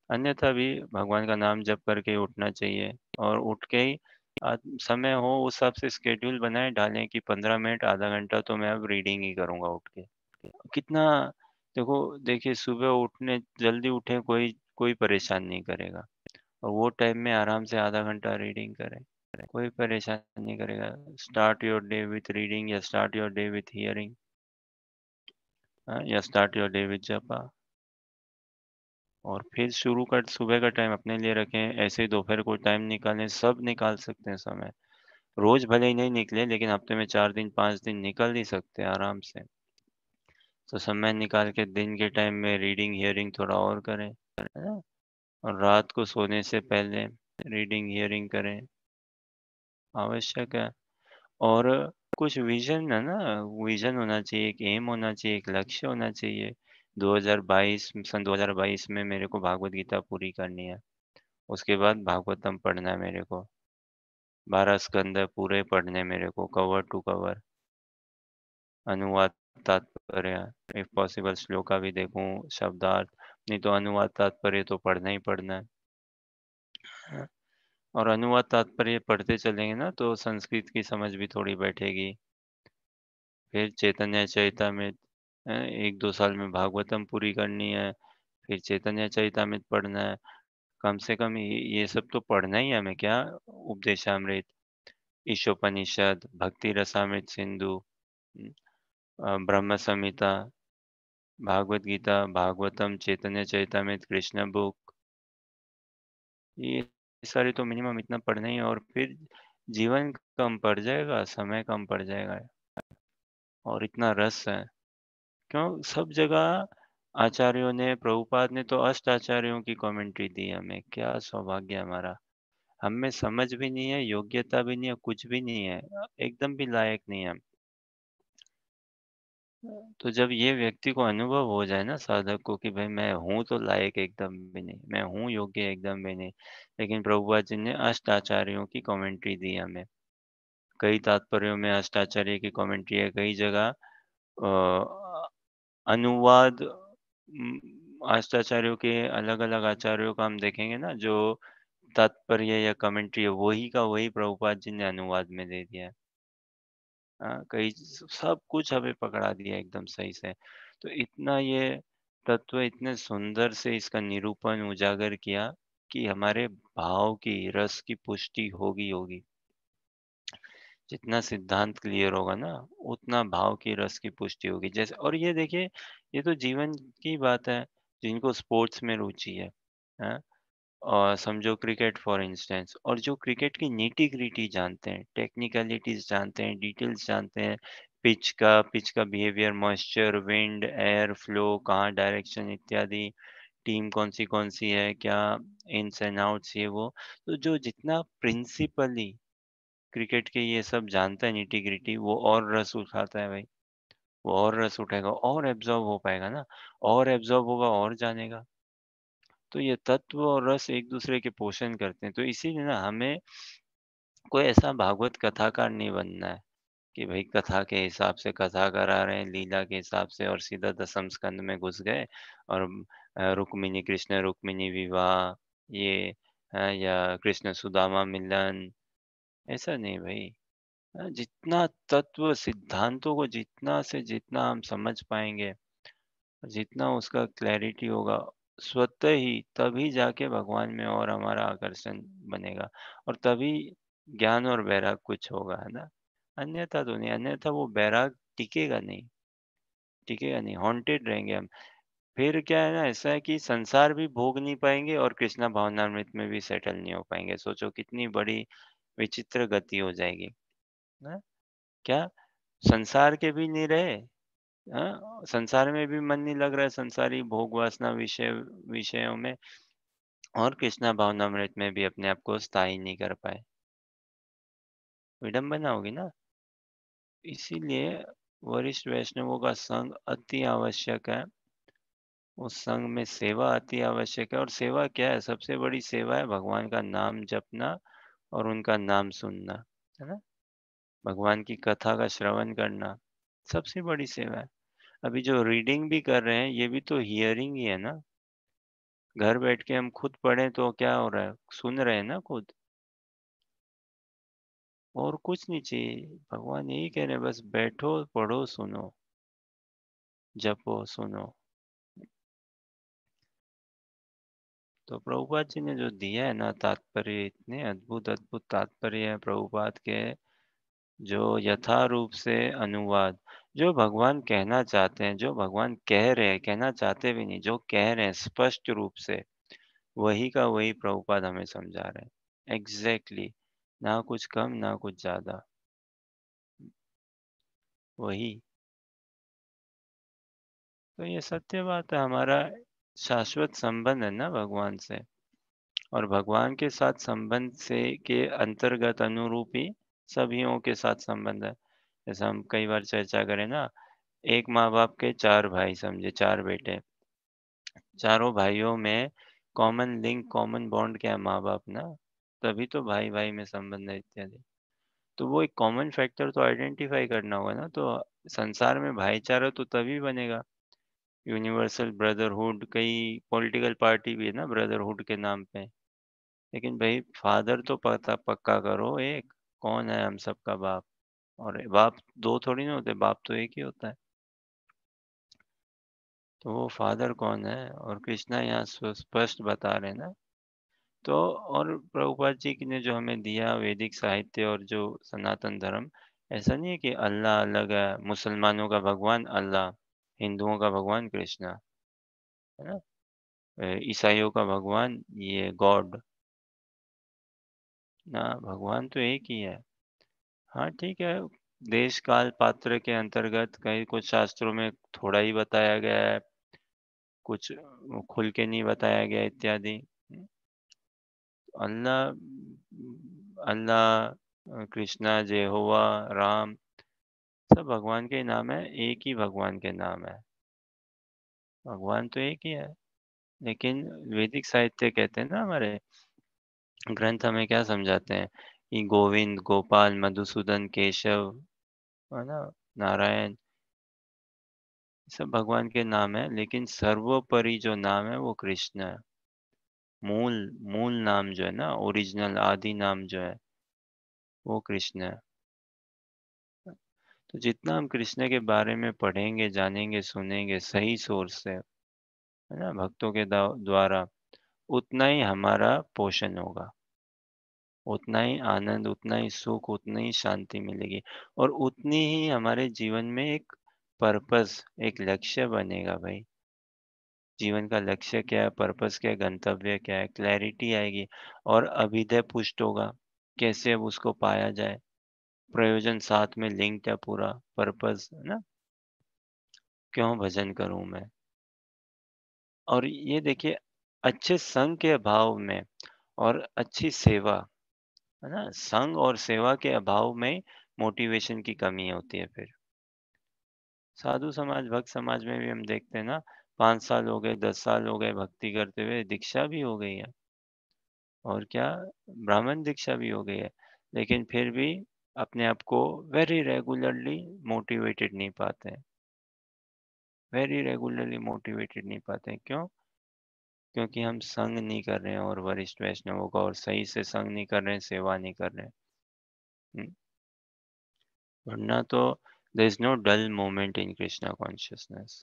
अन्यथा भी भगवान का नाम जप करके उठना चाहिए। और उठ के ही समय हो उस हिसाब से स्केड्यूल बनाए डालें कि 15 मिनट आधा घंटा तो मैं अब रीडिंग ही करूंगा उठ के। कितना देखो, देखिए सुबह उठने जल्दी उठे, कोई कोई परेशान नहीं करेगा। और वो टाइम में आराम से आधा घंटा रीडिंग करें, कोई परेशान नहीं करेगा। Start your day with reading या start your day with hearing, या start your day with japa. और फिर शुरू कर सुबह का टाइम अपने लिए रखें, ऐसे ही दोपहर को टाइम निकालें, सब निकाल सकते हैं समय। रोज भले ही नहीं निकले लेकिन हफ्ते में 4 दिन 5 दिन निकल ही सकते हैं आराम से। तो समय निकाल के दिन के टाइम में रीडिंग हियरिंग थोड़ा और करें, है ना? और रात को सोने से पहले रीडिंग हियरिंग करें, आवश्यक है। और कुछ विज़न है ना, विज़न होना चाहिए, एक एम होना चाहिए, एक लक्ष्य होना चाहिए। 2022 सन 2022 में मेरे को भागवत गीता पूरी करनी है। उसके बाद भागवतम पढ़ना है मेरे को। 12 स्कंद पूरे पढ़ने हैं मेरे को, कवर टू कवर। अनुवाद, तात्पर्य, इफ पॉसिबल श्लोका भी देखूँ, शब्दार्थ, नहीं तो अनुवाद तात्पर्य तो पढ़ना ही पढ़ना है। और अनुवाद तात्पर्य पढ़ते चलेंगे ना तो संस्कृत की समझ भी थोड़ी बैठेगी। फिर चैतन्य चरितमृत, 1-2 साल में भागवतम पूरी करनी है, फिर चैतन्य चरितमृत पढ़ना है। कम से कम ये सब तो पढ़ना ही है हमें, क्या उपदेशामृत, ईशोपनिषद, भक्ति रसामृत सिंधु, ब्रह्म संहिता, भागवत गीता, भागवतम, चैतन्य चरितमृत, कृष्ण बुक, ये सारे तो मिनिमम इतना पढ़ना ही है। और फिर जीवन कम पड़ जाएगा, समय कम पड़ जाएगा। और इतना रस है। क्यों सब जगह आचार्यों ने, प्रभुपाद ने तो अष्ट आचार्यों की कमेंट्री दी हमें, क्या सौभाग्य है हमारा। हम में समझ भी नहीं है, योग्यता भी नहीं है, कुछ भी नहीं है, एकदम भी लायक नहीं है हम। तो जब ये व्यक्ति को अनुभव हो जाए ना साधक को कि भाई मैं हूँ तो लायक एकदम भी नहीं, मैं हूँ योग्य एकदम भी नहीं, लेकिन प्रभुपाद जी ने अष्ट आचार्यों की कमेंट्री दी हमें। कई तात्पर्यों में अष्टाचार्य की कमेंट्री है, कई जगह अनुवाद, अष्टाचार्यों के अलग-अलग आचार्यों का हम देखेंगे ना, जो तात्पर्य या कमेंट्री है, वही का वही प्रभुपाद जी ने अनुवाद में दे दिया है। कई सब कुछ हमें पकड़ा दिया एकदम सही से। तो इतना ये तत्व इतने सुंदर से इसका निरूपण उजागर किया कि हमारे भाव की, रस की पुष्टि होगी होगी। जितना सिद्धांत क्लियर होगा ना, उतना भाव की रस की पुष्टि होगी। जैसे और ये देखिए, ये तो जीवन की बात है, जिनको स्पोर्ट्स में रुचि है, हैं? और समझो क्रिकेट फॉर इंस्टेंस, और जो क्रिकेट की नीटी-ग्रिटी जानते हैं, टेक्निकलिटीज़ जानते हैं, डिटेल्स जानते हैं, पिच का behaviour, moisture, wind, air flow, कहाँ डायरेक्शन इत्यादि, टीम कौन-सी है, क्या इन्स एंड आउट्स ये वो। तो जो जितना प्रिंसिपली क्रिकेट के ये सब जानता है नीटी-ग्रिटी, वो और रस उठाता है भाई, वो और रस उठाएगा, और एब्ज़ॉर्ब हो पाएगा ना, और एब्ज़ॉर्ब होगा और जानेगा। तो ये तत्व और रस एक-दूसरे के पोषण करते हैं। तो इसीलिए ना हमें कोई ऐसा भागवत कथाकार नहीं बनना है कि भई कथा के हिसाब से कथा करा रहे हैं, लीला के हिसाब से, और सीधा दसम स्कंद में घुस गए। और रुक्मिणी कृष्ण रुक्मिणी विवाह, ये या कृष्ण सुदामा मिलन, ऐसा नहीं भई। जितना तत्व सिद्धांतों को जितना से जितना हम समझ पाएँगे, जितना उसका क्लैरिटी होगा, स्वतः ही तभी जाके भगवान में और हमारा आकर्षण बनेगा। और तभी ज्ञान और वैराग कुछ होगा, है ना? अन्यथा तो नहीं, अन्यथा वो वैराग टिकेगा नहीं, टिकेगा नहीं, हॉन्टेड रहेंगे हम। फिर क्या है ना, ऐसा है कि संसार भी भोग नहीं पाएँगे और कृष्णा भावनामृत में भी सेटल नहीं हो पाएँगे। सोचो कितनी बड़ी विचित्र गति हो जाएगी, हैं? क्या संसार के भी नहीं रहे, संसार में भी मन नहीं लग रहा है संसारी भोग वासना विषयों में, और कृष्णा भावनामृत में भी अपने आप को स्थायी नहीं कर पाए। विडंबना होगी ना? इसीलिए वरिष्ठ वैष्णवों का संग अति आवश्यक है। उस संग में सेवा अति आवश्यक है, और सेवा क्या है? सबसे बड़ी सेवा है भगवान का नाम जपना और उनका नाम सुनना, है ना? भगवान की कथा का श्रवण करना, सबसे बड़ी सेवा है। अभी जो रीडिंग भी कर रहे हैं, ये भी तो हियरिंग ही है ना। घर बैठ के हम खुद पढ़ें तो क्या हो रहा है? सुन रहे हैं ना खुद, और कुछ नहीं चाहिए। भगवान यही कह रहे हैं, बस बैठो, पढ़ो, सुनो, जपो, सुनो। तो प्रभुपाद जी ने जो दिया है ना तात्पर्य, इतने अद्भुत अद्भुत तात्पर्य है प्रभुपाद के, जो यथारूप से अनुवाद, जो भगवान कहना चाहते हैं, जो भगवान कह रहे हैं, कहना चाहते भी नहीं, जो कह रहे हैं स्पष्ट रूप से, वही का वही प्रभुपाद हमें समझा रहे हैं। एग्जैक्टली, ना कुछ कम ना कुछ ज्यादा, वही। तो ये सत्य बात है, हमारा शाश्वत संबंध है ना भगवान से, और भगवान के साथ संबंध से के अंतर्गत अनुरूप ही सभीयों के साथ संबंध है। जैसे हम कई बार चर्चा करें ना, एक माँ बाप के चार भाई समझे, चार बेटे, चारों भाइयों में कॉमन लिंक, कॉमन बॉन्ड क्या है? माँ बाप ना। तभी तो भाई भाई में संबंध है इत्यादि। तो वो एक कॉमन फैक्टर तो आइडेंटिफाई करना होगा ना। तो संसार में भाईचारा तो तभी बनेगा, यूनिवर्सल ब्रदरहुड। कई पॉलिटिकल पार्टी भी है ना ब्रदरहुड के नाम पे। लेकिन भाई फादर तो पता पक्का करो, एक कौन है हम सबका बाप? और बाप दो थोड़ी ना होते, बाप तो एक ही होता है। तो वो फादर कौन है? और कृष्णा यहाँ स्पष्ट बता रहे हैं ना। तो और प्रभुपाद जी ने जो हमें दिया वैदिक साहित्य और जो सनातन धर्म, ऐसा नहीं है कि अल्लाह अलग है, मुसलमानों का भगवान अल्लाह, हिंदुओं का भगवान कृष्णा, है ना? ईसाइयों का भगवान ये गॉड, ना, भगवान तो एक ही है। हाँ ठीक है, देश काल पात्र के अंतर्गत कई कुछ शास्त्रों में थोड़ा ही बताया गया है, कुछ खुल के नहीं बताया गया इत्यादि। अल्लाह, कृष्णा, यहोवा, राम, सब भगवान के नाम है, एक ही भगवान के नाम है। भगवान तो एक ही है। लेकिन वैदिक साहित्य कहते हैं ना, हमारे ग्रंथ हमें क्या समझाते हैं कि गोविंद, गोपाल, मधुसूदन, केशव, है ना, नारायण, सब भगवान के नाम है, लेकिन सर्वोपरि जो नाम है वो कृष्ण है। मूल मूल नाम जो है ना, ओरिजिनल आदि नाम जो है, वो कृष्ण है। तो जितना हम कृष्ण के बारे में पढ़ेंगे, जानेंगे, सुनेंगे सही सोर्स से, है ना, भक्तों के द्वारा, उतना ही हमारा पोषण होगा, उतना ही आनंद, उतना ही सुख, उतनी ही शांति मिलेगी, और उतनी ही हमारे जीवन में एक पर्पस, एक लक्ष्य बनेगा भाई। जीवन का लक्ष्य क्या है, पर्पस क्या है, गंतव्य क्या है, क्लैरिटी आएगी, और अभिदय पुष्ट होगा, कैसे अब उसको पाया जाए। प्रयोजन साथ में लिंक्ड है, पूरा पर्पस, है ना, क्यों भजन करूं मैं। और ये देखिए, अच्छे संघ के अभाव में और अच्छी सेवा, है ना, संघ और सेवा के अभाव में मोटिवेशन की कमी होती है। फिर साधु समाज, भक्त समाज में भी हम देखते हैं ना, 5 साल हो गए, 10 साल हो गए भक्ति करते हुए, दीक्षा भी हो गई है, और क्या, ब्राह्मण दीक्षा भी हो गई है, लेकिन फिर भी अपने आप को वेरी रेगुलरली मोटिवेटेड नहीं पाते हैं। वेरी रेगुलरली मोटिवेटेड नहीं पाते हैं, क्यों? क्योंकि हम संग नहीं कर रहे हैं, और वरिष्ठ वैष्णवों का, और सही से संग नहीं कर रहे हैं, सेवा नहीं कर रहे हैं। हम्म, वरना तो there is no dull moment in Krishna consciousness.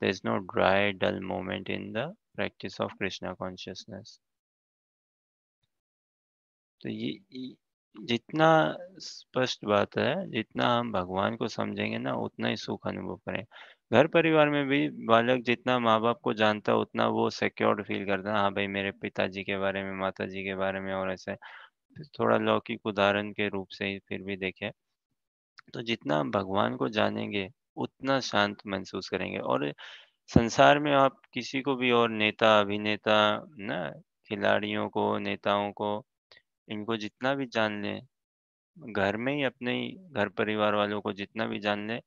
There is no dry dull moment in the practice of Krishna consciousness. तो ये जितना स्पष्ट बात है, जितना हम भगवान को समझेंगे ना, उतना ही सुख अनुभव करें। घर परिवार में भी बालक जितना माँ-बाप को जानता है, उतना वो सिक्योर्ड फ़ील करता है, हाँ भाई मेरे पिताजी के बारे में, माताजी के बारे में और ऐसे थोड़ा लौकिक उदाहरण के रूप से ही फिर भी देखें, तो जितना हम भगवान को जानेंगे, उतना शांत महसूस करेंगे और संसार में आप किसी को भी और नेता, अभिनेता ना, खिलाड़ियों को, नेताओं को, इनको जितना भी जान लें, घर में ही अपने ही घर परिवार वालों को जितना भी जान लें,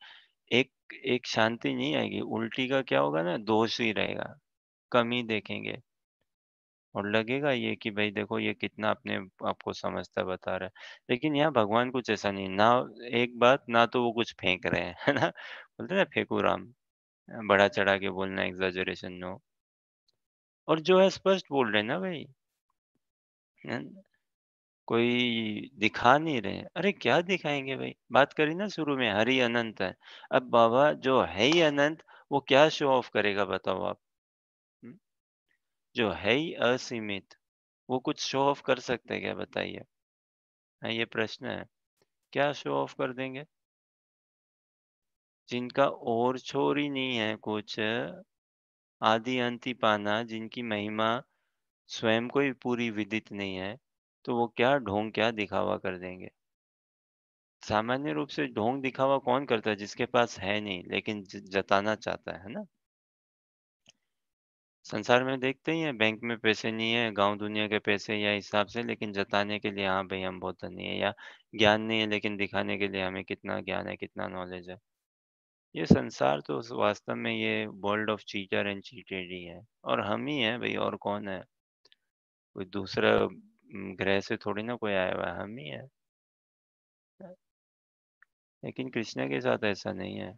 एक एक शांति नहीं आएगी, उल्टी का क्या होगा ना, दोष ही रहेगा, कमी देखेंगे और लगेगा ये कि भाई देखो ये कितना अपने आप को समझता बता रहा है। लेकिन यहाँ भगवान कुछ ऐसा नहीं, ना एक बात ना तो वो कुछ फेंक रहे हैं, है ना? बोलते हैं ना फेंकू राम, बढ़ा चढ़ा के बोलना, एग्ज़ैजरेशन नो और जो है स्पष्ट बोल रहे हैं ना भई, हैं? कोई दिखा नहीं रहे हैं। अरे क्या दिखाएँगे भई? बात करी ना शुरू में हरि अनंत है। अब बाबा जो है ही अनंत, वो क्या शो ऑफ करेगा बताओ आप? हुँ? जो है ही असीमित, वो कुछ शो ऑफ कर सकता है क्या बताइए? हाँ, ये प्रश्न है। क्या शो ऑफ कर देंगे? जिनका ओर-छोर ही नहीं है कुछ, आदि-अंत पाना, जिनकी महिमा स्वयं को ही पूरी विदित नहीं है, तो वो क्या ढोंग, क्या दिखावा कर देंगे? सामान्य रूप से ढोंग दिखावा कौन करता है? जिसके पास है नहीं, लेकिन जताना चाहता है ना? संसार में देखते ही हैं, बैंक में पैसे नहीं है, गाँव दुनिया के पैसे या हिसाब से, लेकिन जताने के लिए हाँ भाई हम बहुत धनी है, या ज्ञान नहीं है लेकिन दिखाने के लिए हमें कितना ज्ञान है, कितना नॉलेज है। ये संसार तो वास्तव में ये world of cheater and cheated ही है और हम ही हैं भई, और कौन है? कोई दूसरा ग्रह से थोड़ी ना कोई आया हुआ है, हम ही हैं। लेकिन कृष्ण के साथ ऐसा नहीं है।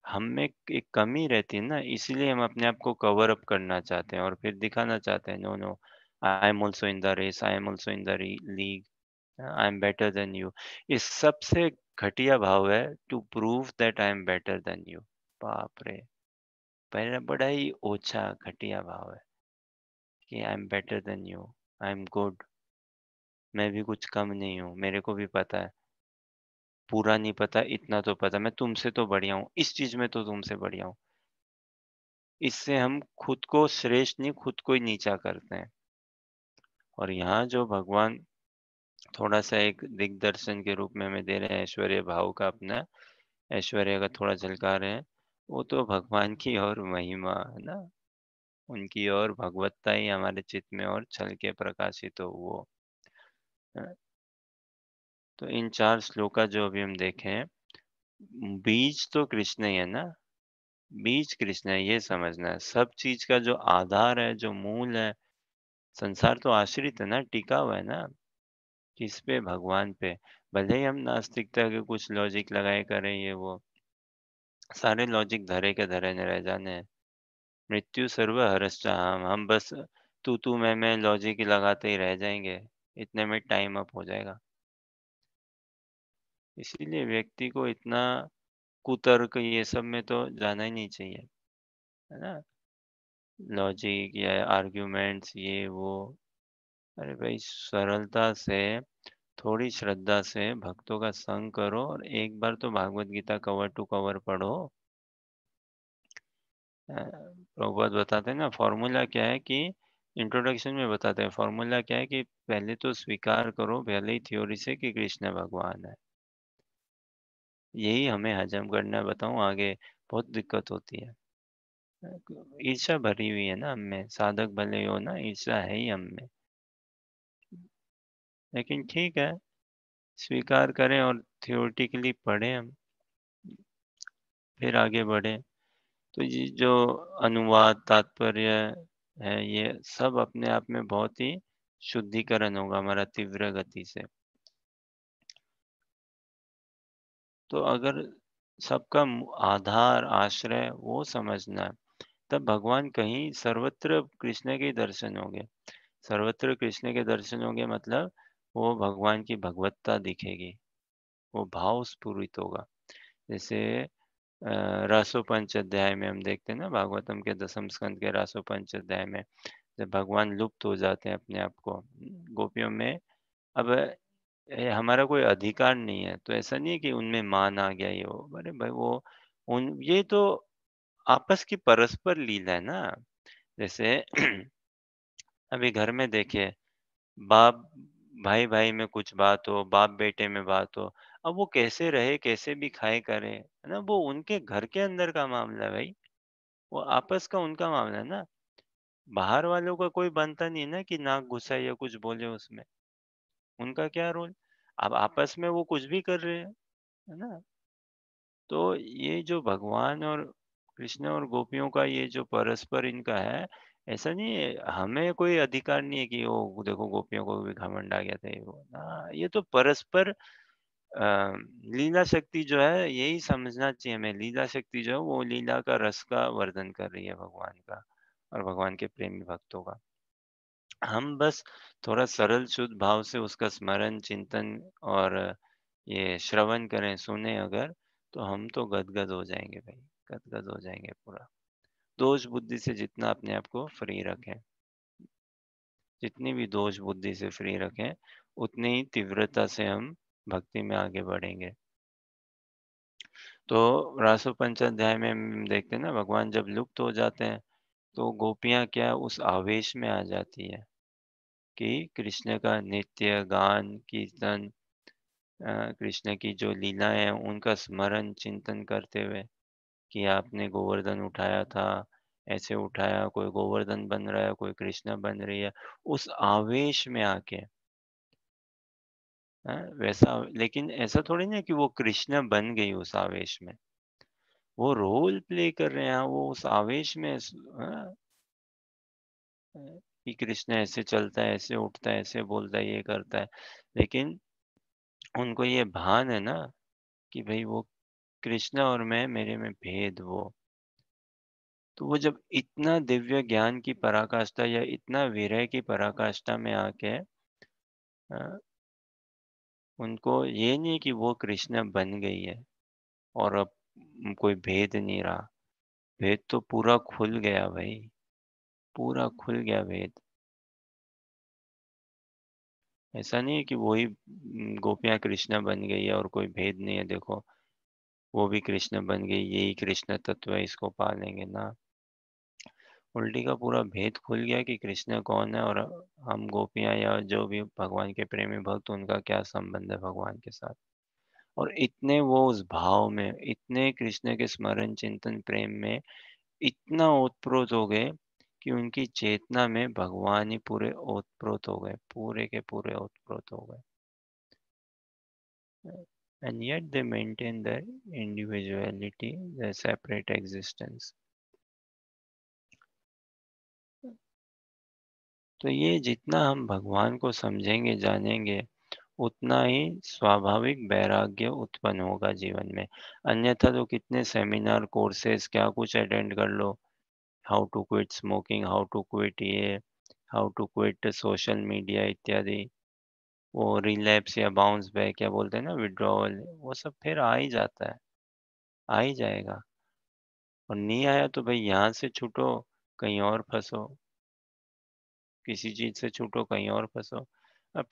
हम में एक कमी रहती है ना, इसीलिए हम अपने आप को कवर अप करना चाहते हैं और फिर दिखाना चाहते हैं, no no, I am also in the race, I am also in the league, I am better than you. ये सबसे घटिया भाव है, to prove that I am better than you. बाप रे, पहला बड़ा ही ओछा घटिया भाव है कि I am better than you, I am good, मैं भी कुछ कम नहीं हूँ, मेरे को भी पता है, पूरा नहीं पता, इतना तो पता, मैं तुमसे तो बढ़िया हूँ, इस चीज में तो तुमसे बढ़िया हूँ। इससे हम खुद को श्रेष्ठ नहीं, खुद को ही नीचा करते हैं। और यहाँ जो भगवान थोड़ा-सा एक दिग्दर्शन के रूप में हमें दे रहे हैं, ऐश्वर्य भाव का अपना, ऐश्वर्य का थोड़ा झलका रहे हैं, वो तो भगवान की और महिमा, है ना? उनकी और भगवत्ता ही हमारे चित्त में और छल के प्रकाशित हो वो। तो इन 4 श्लोका जो अभी हम देखे हैं, बीज तो कृष्ण ही है ना? बीज कृष्ण है, ये समझना है। सब चीज़ का जो आधार है, जो मूल है, संसार तो आश्रित है ना, टिका हुआ है ना, किस पे? भगवान पे। भले ही हम नास्तिकता के कुछ लॉजिक लगाए करें ये वो, सारे लॉजिक धरे के धरे न रह जाने हैं। मृत्यु सर्वहरश्चाहम, हम बस तू मैं लॉजिक ही लगाते ही रह जाएँगे, इतने में टाइम अप हो जाएगा। इसीलिए व्यक्ति को इतना कुतर्क ये सब में तो जाना ही नहीं चाहिए, है ना? लॉजिक या आर्ग्यूमेंट्स ये वो, अरे भाई सरलता से, थोड़ी श्रद्धा से भक्तों का संग करो और एक बार तो Bhagavad Gita cover to cover पढ़ो। प्रभुपाद बताते हैं ना, फॉर्मूला क्या है कि इंट्रोडक्शन में बताते हैं, फॉर्मूला क्या है कि पहले तो स्वीकार करो भले ही थ्योरी से कि कृष्ण भगवान है। यही हमें हजम करना है, बताऊँ आगे बहुत दिक्कत होती है। ईर्ष्या भरी हुई है ना हम में, साधक भले हो ना, ईर्ष्या है ही हम में। लेकिन ठीक है, स्वीकार करें और थ्योरेटिकली पढ़ें हम, फिर आगे बढ़ें। तो ये जो अनुवाद, तात्पर्य है, ये सब अपने आप में बहुत ही शुद्धिकरण होगा हमारा तीव्र गति से। तो अगर सबका आधार, आश्रय वो समझना है, तब भगवान कहीं सर्वत्र कृष्ण के ही दर्शन होंगे। सर्वत्र कृष्ण के दर्शन होंगे मतलब वो भगवान की भगवत्ता दिखेगी, वो भाव स्फुरित होगा। जैसे रासोपंच अध्याय में हम देखते हैं ना, भागवतम के 10वें स्कंद के रासोपंच अध्याय में, जब भगवान लुप्त हो जाते हैं अपने आप को गोपियों में, अब हमारा कोई अधिकार नहीं है। तो ऐसा नहीं है कि उनमें मान आ गया ये वो। अरे भाई वो उन ये तो आपस की परस्पर लीला है ना। जैसे अभी घर में देखिए, बाप भाई-भाई में कुछ बात हो, बाप-बेटे में बात हो, अब वो कैसे रहे, कैसे भी खाए करें, है ना? वो उनके घर के अंदर का मामला है भाई, वो आपस का उनका मामला है ना। बाहर वालों का कोई बनता नहीं है ना कि नाक घुसाए या कुछ बोले उसमें, उनका क्या रोल? अब आपस में वो कुछ भी कर रहे हैं, है ना? तो ये जो भगवान और कृष्ण और गोपियों का ये जो परस्पर इनका है, ऐसा नहीं है हमें कोई अधिकार नहीं है कि वो देखो गोपियों को भी घमंड आ गया था ये वो। ये तो परस्पर लीला शक्ति जो है यही समझना चाहिए हमें। लीला शक्ति जो है वो लीला का रस का वर्धन कर रही है भगवान का और भगवान के प्रेमी भक्तों का। हम बस थोड़ा सरल शुद्ध भाव से उसका स्मरण, चिंतन और ये श्रवण करें, सुने अगर, तो हम तो गदगद हो जाएँगे भाई, गदगद हो जाएँगे पूरा। दोष बुद्धि से जितना अपने आप को फ्री रखें, जितनी भी दोष बुद्धि से फ्री रखें, उतनी ही तीव्रता से हम भक्ति में आगे बढ़ेंगे। तो रासोपंच अध्याय में हम देखते हैं ना भगवान जब लुप्त हो जाते हैं, तो गोपियाँ क्या उस आवेश में आ जाती हैं कि कृष्ण का नित्य गान, कीर्तन कृष्ण की जो लीलाएँ हैं उनका स्मरण चिंतन करते हुए कि आपने गोवर्धन उठाया था, ऐसे उठाया, कोई गोवर्धन बन रहा है, कोई कृष्ण बन रही है, उस आवेश में आके वैसा लेकिन ऐसा थोड़ी ना कि वो कृष्ण बन गई उस आवेश में, वो रोल प्ले कर रहे हैं, वो उस आवेश में कि कृष्ण ऐसे चलता है, ऐसे उठता है, ऐसे बोलता है, ये करता है। लेकिन उनको ये भान है ना कि भई वो कृष्ण और मैं, मेरे में भेद वो। तो वो जब इतना दिव्य ज्ञान की पराकाष्ठा या इतना विरह की पराकाष्ठा में आके अ, उनको ये नहीं कि वो कृष्ण बन गई है और अब कोई भेद नहीं रहा। भेद तो पूरा खुल गया भाई, पूरा खुल गया भेद। ऐसा नहीं है कि वही गोपियाँ कृष्ण बन गई है और कोई भेद नहीं है देखो, वो भी कृष्ण बन गई, यही कृष्ण तत्व है, इसको पालेंगे ना। उल्टी का पूरा भेद खुल गया कि कृष्ण कौन है और हम गोपियाँ या जो भी भगवान के प्रेमी भक्त उनका क्या संबंध है भगवान के साथ। और इतने वो उस भाव में, इतने कृष्ण के स्मरण, चिंतन, प्रेम में इतना ओतप्रोत हो गए कि उनकी चेतना में भगवान ही पूरे ओतप्रोत हो गए, पूरे के पूरे ओतप्रोत हो गए। And yet they maintain their individuality, their separate existence. तो ये जितना हम भगवान को समझेंगे, जानेंगे, उतना ही स्वाभाविक वैराग्य उत्पन्न होगा जीवन में। अन्यथा तो कितने सेमिनार, कोर्सेज़ क्या कुछ अटेंड कर लो, how to quit smoking, how to quit ये, how to quit social media इत्यादि। वो रिलैप्स या बाउंस बैक या बोलते हैं ना विथड्रॉवल, वो सब फिर आ ही जाता है, आ ही जाएगा। और नहीं आया तो भई यहाँ से छूटो, कहीं और फँसो। किसी चीज़ से छूटो कहीं और फँसो।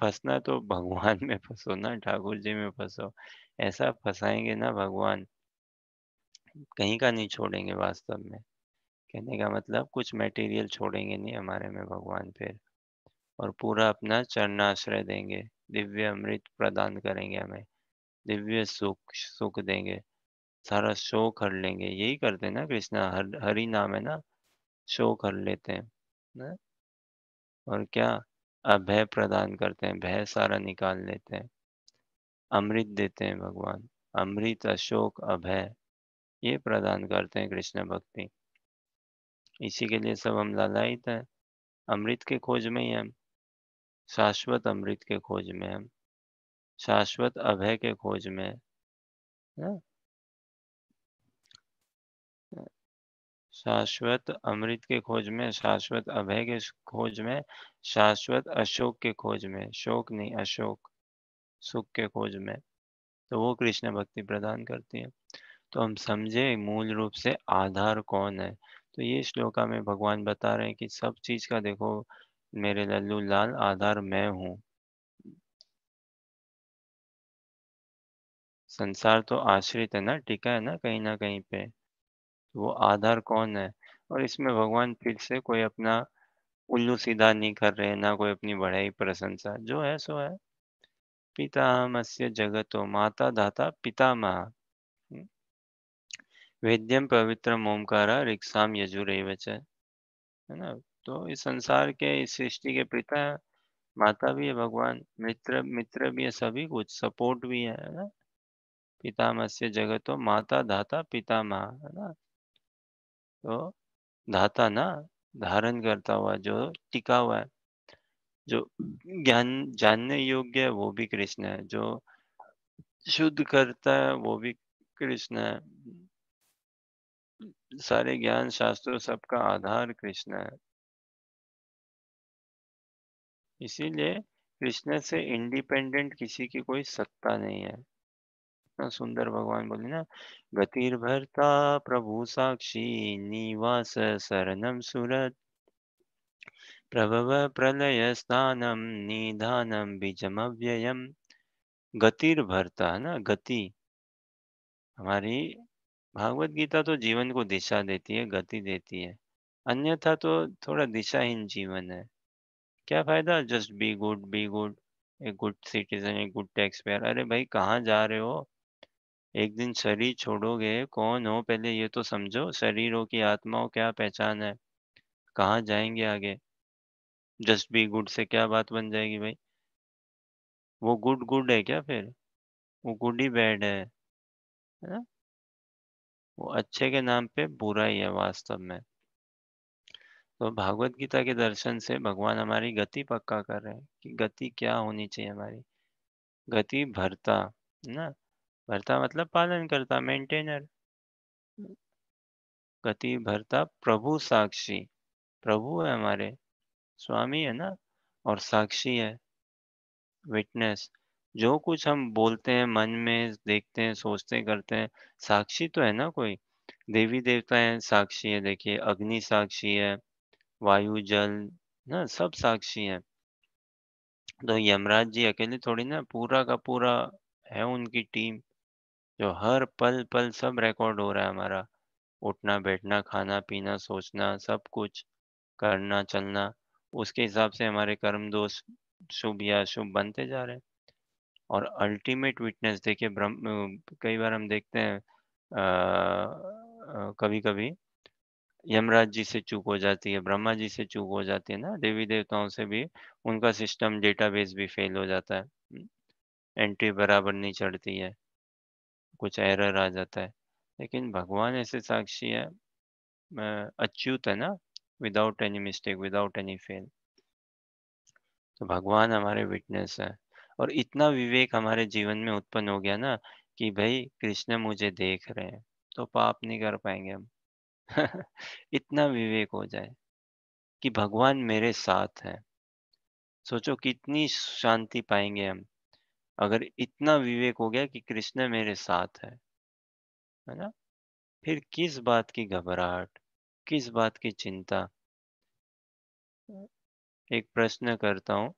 फँसना है तो भगवान में फँसो ना, ठाकुर जी में फँसो। ऐसा फँसाएँगे ना भगवान, कहीं का नहीं छोड़ेंगे वास्तव में। कहने का मतलब कुछ मटेरियल छोड़ेंगे नहीं हमारे में भगवान फिर और पूरा अपना चरणाश्रय देंगे। दिव्य अमृत प्रदान करेंगे हमें, दिव्य सुख सुख देंगे, सारा शोक हर लेंगे। यही करते हैं ना कृष्णा, हरि नाम है ना, शोक हर लेते हैं। ना? और क्या अभय प्रदान करते हैं, भय सारा निकाल लेते हैं। अमृत देते हैं भगवान, अमृत, अशोक, अभय ये प्रदान करते हैं कृष्ण भक्ति। इसी के लिए सब हम लालायित हैं, अमृत के खोज में ही हम, शाश्वत अमृत के खोज में हम, शाश्वत अभय के खोज में हैं, शाश्वत अमृत के खोज में, शाश्वत अभय के खोज में, शाश्वत अशोक के खोज में, शोक नहीं अशोक, सुख के खोज में। तो वो कृष्ण भक्ति प्रदान करती है। तो हम समझे मूल रूप से आधार कौन है। तो ये श्लोका में भगवान बता रहे हैं कि सब चीज़ का देखो मेरे लल्लू लाल आधार मैं हूँ। संसार तो आश्रित है ना, टिका है ना कहीं पे। तो वो आधार कौन है? और इसमें भगवान फिर से कोई अपना उल्लू सीधा नहीं कर रहे हैं, ना कोई अपनी बड़ाई प्रशंसा, जो है सो है। पितामहस्य जगतो माता धाता पितामह। हुँ, वेद्यं पवित्रम ओमकार ऋक्साम यजुरेव च, है ना? तो इस संसार के, इस सृष्टि के पिता, माता भी है भगवान, मित्र मित्र भी है, सभी कुछ सपोर्ट भी है ना? पितामहस्य जगतो माता धाता पितामह, है ना? तो धाता ना, धारण करता हुआ, जो टिका हुआ है, जो ज्ञान जानने योग्य है वो भी कृष्ण है, जो शुद्ध करता है वो भी कृष्ण है। सारे ज्ञान शास्त्रों सबका आधार कृष्ण है। इसीलिए कृष्ण से इंडिपेंडेंट किसी की कोई सत्ता नहीं है। इतना सुंदर भगवान बोले ना, गतिर्भर्ता प्रभु साक्षी निवास शरणम सुरत प्रभव प्रलय स्थानम निधानम बीजमव्ययम। गतिर्भरता है ना, गति हमारी भागवत गीता तो जीवन को दिशा देती है, गति देती है। अन्यथा तो थोड़ा दिशाहीन जीवन है। क्या फ़ायदा just be good, a good citizen, a good tax payer. अरे भाई कहाँ जा रहे हो? एक दिन शरीर छोड़ोगे, कौन हो पहले ये तो समझो। शरीर हो कि आत्मा हो, क्या पहचान है? कहाँ जाएँगे आगे? जस्ट बी गुड से क्या बात बन जाएगी भाई? वो गुड गुड है क्या फिर? वो गुड ही बैड है ना? वो अच्छे के नाम पे बुरा ही है वास्तव में। तो भागवत गीता के दर्शन से भगवान हमारी गति पक्का कर रहे हैं कि गति क्या होनी चाहिए हमारी। गति भरता, है ना? भरता मतलब पालन करता, मेंटेनर। गति भरता प्रभु साक्षी, प्रभु है हमारे, स्वामी है ना, और साक्षी है, विटनेस। जो कुछ हम बोलते हैं, मन में देखते हैं, सोचते हैं, करते हैं, साक्षी तो है ना कोई। देवी देवता है, साक्षी है, देखिए अग्नि साक्षी है, वायु जल ना सब साक्षी हैं। तो यमराज जी अकेले थोड़ी ना, पूरा का पूरा है उनकी टीम, जो हर पल पल सब रिकॉर्ड हो रहा है हमारा। उठना बैठना खाना पीना सोचना सब कुछ, करना चलना, उसके हिसाब से हमारे कर्म दोष शुभ या अशुभ बनते जा रहे हैं। और अल्टीमेट विटनेस देखिए, कई बार हम देखते हैं, कभी कभी यमराज जी से चूक हो जाती है, ब्रह्मा जी से चूक हो जाती है ना, देवी देवताओं से भी उनका सिस्टम डेटाबेस भी फेल हो जाता है। एंट्री बराबर नहीं चढ़ती है, कुछ एरर आ जाता है। लेकिन भगवान ऐसे साक्षी है, अच्युत है ना, without any mistake, without any fail. तो भगवान हमारे विटनेस है। और इतना विवेक हमारे जीवन में उत्पन्न हो गया ना कि भाई कृष्ण मुझे देख रहे हैं, तो पाप नहीं कर पाएंगे हम। इतना विवेक हो जाए कि भगवान मेरे साथ है। सोचो कितनी शांति पाएंगे हम, अगर इतना विवेक हो गया कि कृष्ण मेरे साथ है ना? फिर किस बात की घबराहट, किस बात की चिंता? एक प्रश्न करता हूँ,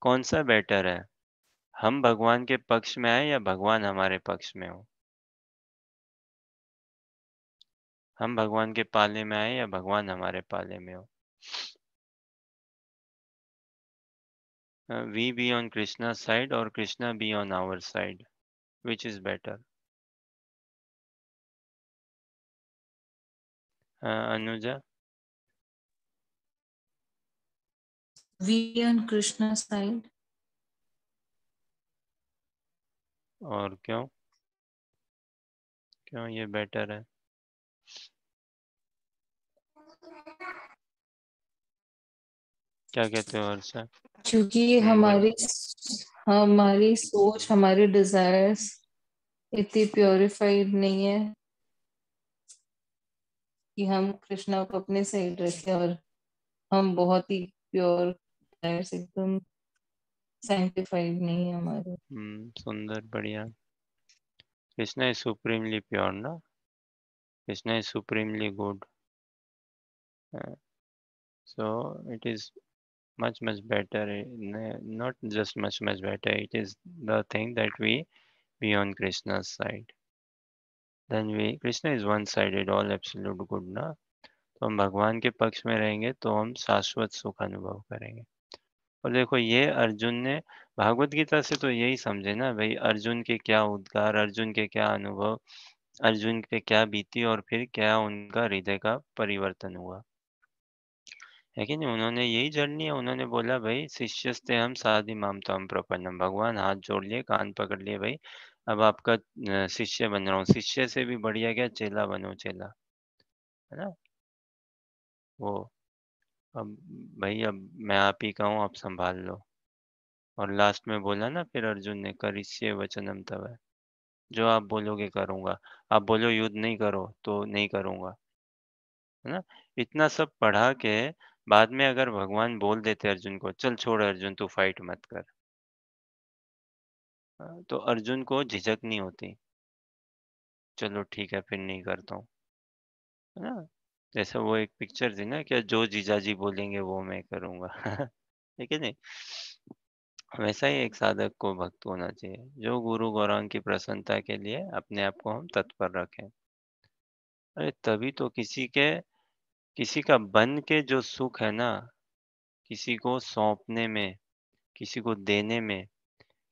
कौन सा बेटर है? हम भगवान के पक्ष में आए या भगवान हमारे पक्ष में हो? हम भगवान के पाले में आए या भगवान हमारे पाले में हो? We be on Krishna's side or Krishna be on our side? Which is better? Anuja? We on Krishna's side. और क्यों? क्यों ये बेटर है? क्या कहते हो वर्षा? क्योंकि बोलो। हमारी हमारी सोच, हमारे डिजायर्स इतनी प्योरिफाइड नहीं है कि हम कृष्णा को अपने साइड रखें, और हम बहुत ही प्योर डिजायर्स, एकदम सैंक्टिफाइड नहीं है हमारे। सुंदर, बढ़िया। कृष्णा इज सुप्रीमली प्योर ना, Krishna is supremely good. So it is much better, not just much better. It is the thing that we be on Krishna's side. Then Krishna is one-sided, all absolute good ना। तो हम भगवान के पक्ष में रहेंगे तो हम शाश्वत सुख अनुभव करेंगे। और देखो ये अर्जुन ने भागवत गीता से तो यही समझे ना भाई, अर्जुन के क्या उद्गार, अर्जुन के क्या अनुभव, अर्जुन पे क्या बीती और फिर क्या उनका हृदय का परिवर्तन हुआ, है कि नहीं? उन्होंने यही जर्नी है, उन्होंने बोला भाई शिष्यस्ते हम साधि माम त्वं प्रपन्नम, भगवान हाथ जोड़ लिए, कान पकड़ लिए भाई, अब आपका शिष्य बन रहा हूँ। शिष्य से भी बढ़िया क्या, चेला बनो, चेला, है ना? वो अब भाई अब मैं आप ही का हूँ, आप संभाल लो। और लास्ट में बोला ना फिर अर्जुन ने, करिष्ये वचनम तव, जो आप बोलोगे करूँगा। आप बोलो युद्ध नहीं करो तो नहीं करूँगा, है ना? इतना सब पढ़ा के बाद में अगर भगवान बोल देते अर्जुन को, चल छोड़ अर्जुन तू फाइट मत कर, तो अर्जुन को झिझक नहीं होती, चलो ठीक है फिर नहीं करता हूँ, है ना? जैसे वो एक पिक्चर थी ना, क्या जो जीजाजी बोलेंगे वो मैं करूँगा। है कि नहीं? वैसा ही एक साधक को भक्त होना चाहिए, जो गुरु गौरांग की प्रसन्नता के लिए अपने आप को हम तत्पर रखें। अरे तभी तो किसी का बन के जो सुख है ना, किसी को सौंपने में, किसी को देने में,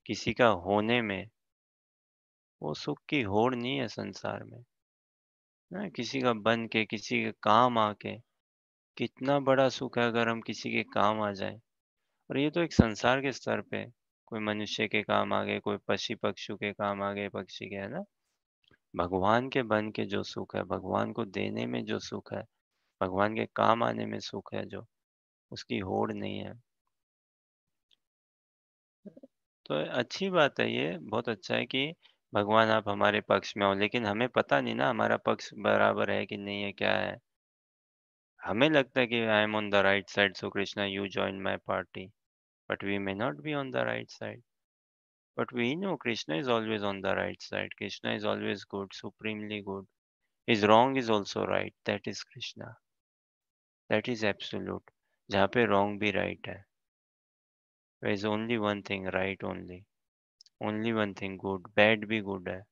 किसी का होने में, वो सुख की होड़ नहीं है संसार में। ना किसी का बन के, किसी के काम आके, कितना बड़ा सुख है अगर हम किसी के काम आ जाएं। और ये तो एक संसार के स्तर पे, कोई मनुष्य के काम आ गए, कोई पशु पक्षी के काम आ गए, पक्षी के, है ना? भगवान के बन के जो सुख है, भगवान को देने में जो सुख है, भगवान के काम आने में सुख है, जो उसकी होड़ नहीं है। तो अच्छी बात है, ये बहुत अच्छा है कि भगवान आप हमारे पक्ष में हो, लेकिन हमें पता नहीं ना हमारा पक्ष बराबर है कि नहीं है, क्या है। हमें लगता है कि I am on the right side, so Krishna you join my party, but we may not be on the right side. But we know Krishna is always on the right side. Krishna is always good, supremely good. His wrong is also right. That is Krishna. That is absolute. जहाँ पे wrong भी right है. There is only one thing right only. Only one thing good. Bad भी good है.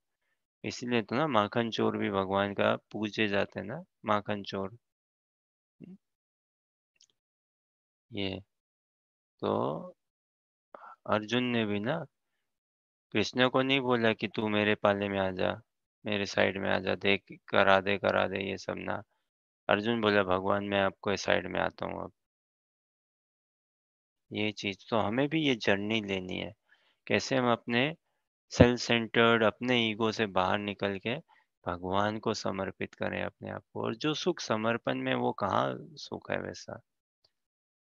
इसीलिए तो ना माखन चोर भी भगवान का पूजे जाते हैं ना, माखन चोर। ये तो अर्जुन ने भी ना कृष्ण को नहीं बोला कि तू मेरे पाले में आ जा, मेरे साइड में आ जा, देख करा दे ये सब ना। अर्जुन बोला भगवान मैं आपको साइड में आता हूँ अब। ये चीज तो हमें भी ये जर्नी लेनी है, कैसे हम अपने सेल्फ सेंटर्ड, अपने ईगो से बाहर निकल के भगवान को समर्पित करें अपने आप को। और जो सुख समर्पण में, वो कहाँ सुख है वैसा,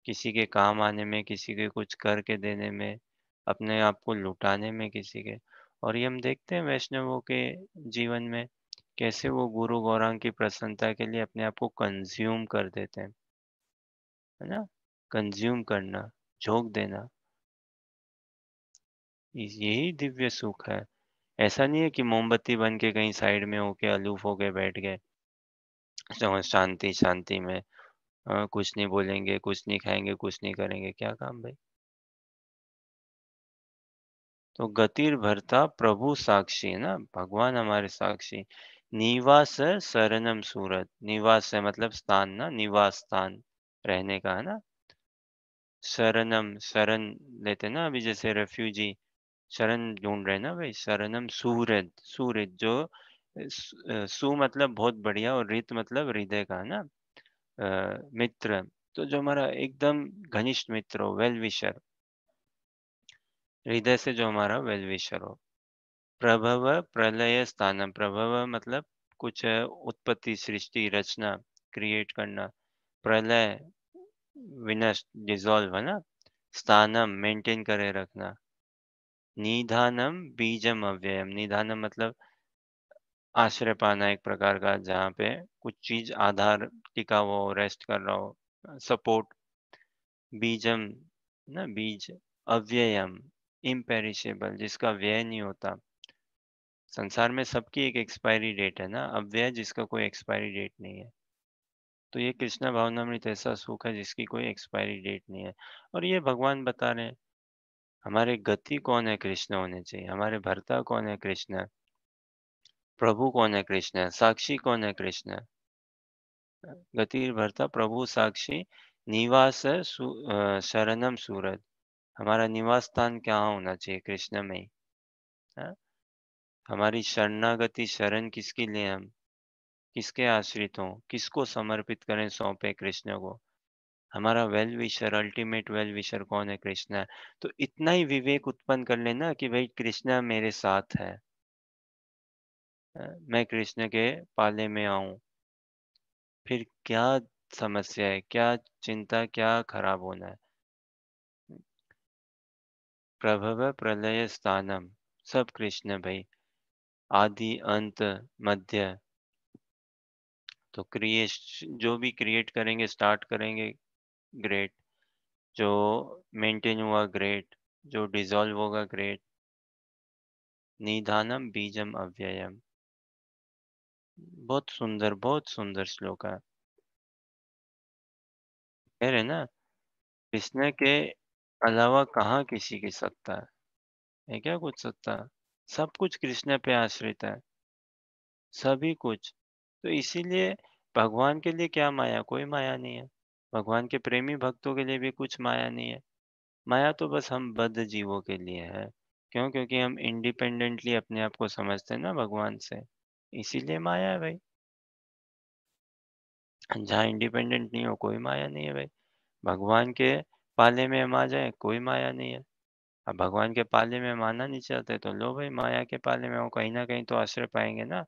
किसी के काम आने में, किसी के कुछ करके देने में, अपने आप को लुटाने में किसी के। और ये हम देखते हैं वैष्णवों के जीवन में, कैसे वो गुरु गौरांग की प्रसन्नता के लिए अपने आप को कंज्यूम कर देते हैं, है ना? कंज्यूम करना, झोंक देना, यही दिव्य सुख है। ऐसा नहीं है कि मोमबत्ती बन के कहीं साइड में होके अलूफ होके बैठ गए, शांति शांति में, कुछ नहीं बोलेंगे, कुछ नहीं खाएंगे, कुछ नहीं करेंगे, क्या काम भाई? तो गतिर भरता प्रभु साक्षी, है ना, भगवान हमारे साक्षी। निवास शरणम सूरत, निवास है मतलब स्थान ना, निवास स्थान रहने का, है ना? शरणम, शरण लेते ना अभी, जैसे रेफ्यूजी शरण ढूंढ रहे ना भाई, शरणम सूरत, सूरत जो सु मतलब बहुत बढ़िया, और रित मतलब हृदय का, है ना? मित्र, तो जो हमारा एकदम घनिष्ठ मित्र हो, वेल विशर, हृदय से जो हमारा वेल विशर हो। प्रभव प्रलय स्थानम, प्रभव मतलब कुछ उत्पत्ति, सृष्टि, रचना, क्रिएट करना। प्रलय विनष्ट, डिसॉल्व, है ना? स्थानम मेंटेन करे रखना। निधानम बीजम अव्ययम, निधानम मतलब आश्रय पाना एक प्रकार का, जहाँ पे कुछ चीज आधार टिका हुआ हो, रेस्ट कर रहा हो, सपोर्ट। बीजम ना, बीज। अव्ययम, इम्पेरिशेबल, जिसका व्यय नहीं होता। संसार में सबकी एक एक्सपायरी डेट है ना, अव्यय जिसका कोई एक्सपायरी डेट नहीं है। तो ये कृष्णा भावनामृत ऐसा सुख है जिसकी कोई एक्सपायरी डेट नहीं है। और ये भगवान बता रहे हैं, हमारे गति कौन है? कृष्ण होने चाहिए। हमारे भर्ता कौन है? कृष्ण है। प्रभु कौन है? कृष्ण है। साक्षी कौन है? कृष्ण है। गति भर्ता प्रभु साक्षी निवास शरणम सूरत। हमारा निवास स्थान कहाँ होना चाहिए? कृष्ण में ही। हाँ? हमारी शरणागति शरण किसके लिए? हम किसके आश्रित हों? किसको समर्पित करें, सौंपे कृष्ण को? हमारा well wisher, ultimate well wisher कौन है? कृष्ण है। तो इतना ही विवेक उत्पन्न कर लेना कि भाई कृष्ण मेरे साथ है। मैं कृष्ण के पाले में आऊं। फिर क्या समस्या है? क्या चिंता? क्या खराब होना है? प्रभव प्रलय स्थानम, सब कृष्ण भाई। आदि अंत मध्य। तो क्रिएश जो भी क्रिएट करेंगे, स्टार्ट करेंगे, ग्रेट। जो मेंटेन हुआ, ग्रेट। जो डिसॉल्व होगा, ग्रेट। निधानम बीजम अव्ययम। बहुत सुंदर श्लोक है। कह रहे ना, कृष्ण के अलावा कहाँ किसी की सत्ता है क्या कुछ सत्ता? सब कुछ कृष्ण पे आश्रित है, सभी कुछ। तो इसीलिए भगवान के लिए क्या माया? कोई माया नहीं है। भगवान के प्रेमी भक्तों के लिए भी कुछ माया नहीं है। माया तो बस हम बद्ध जीवों के लिए है। क्यों? क्योंकि हम इंडिपेंडेंटली अपने आप को समझते हैं ना भगवान से, इसीलिए माया है भाई। जहाँ इंडिपेंडेंट नहीं हो, कोई माया नहीं है भाई। भगवान के पाले में हम आ जाए, कोई माया नहीं है। अब भगवान के पाले में हम आना नहीं चाहते तो लो भाई, माया के पाले में हो, कहीं ना कहीं तो आश्रय पाएंगे ना।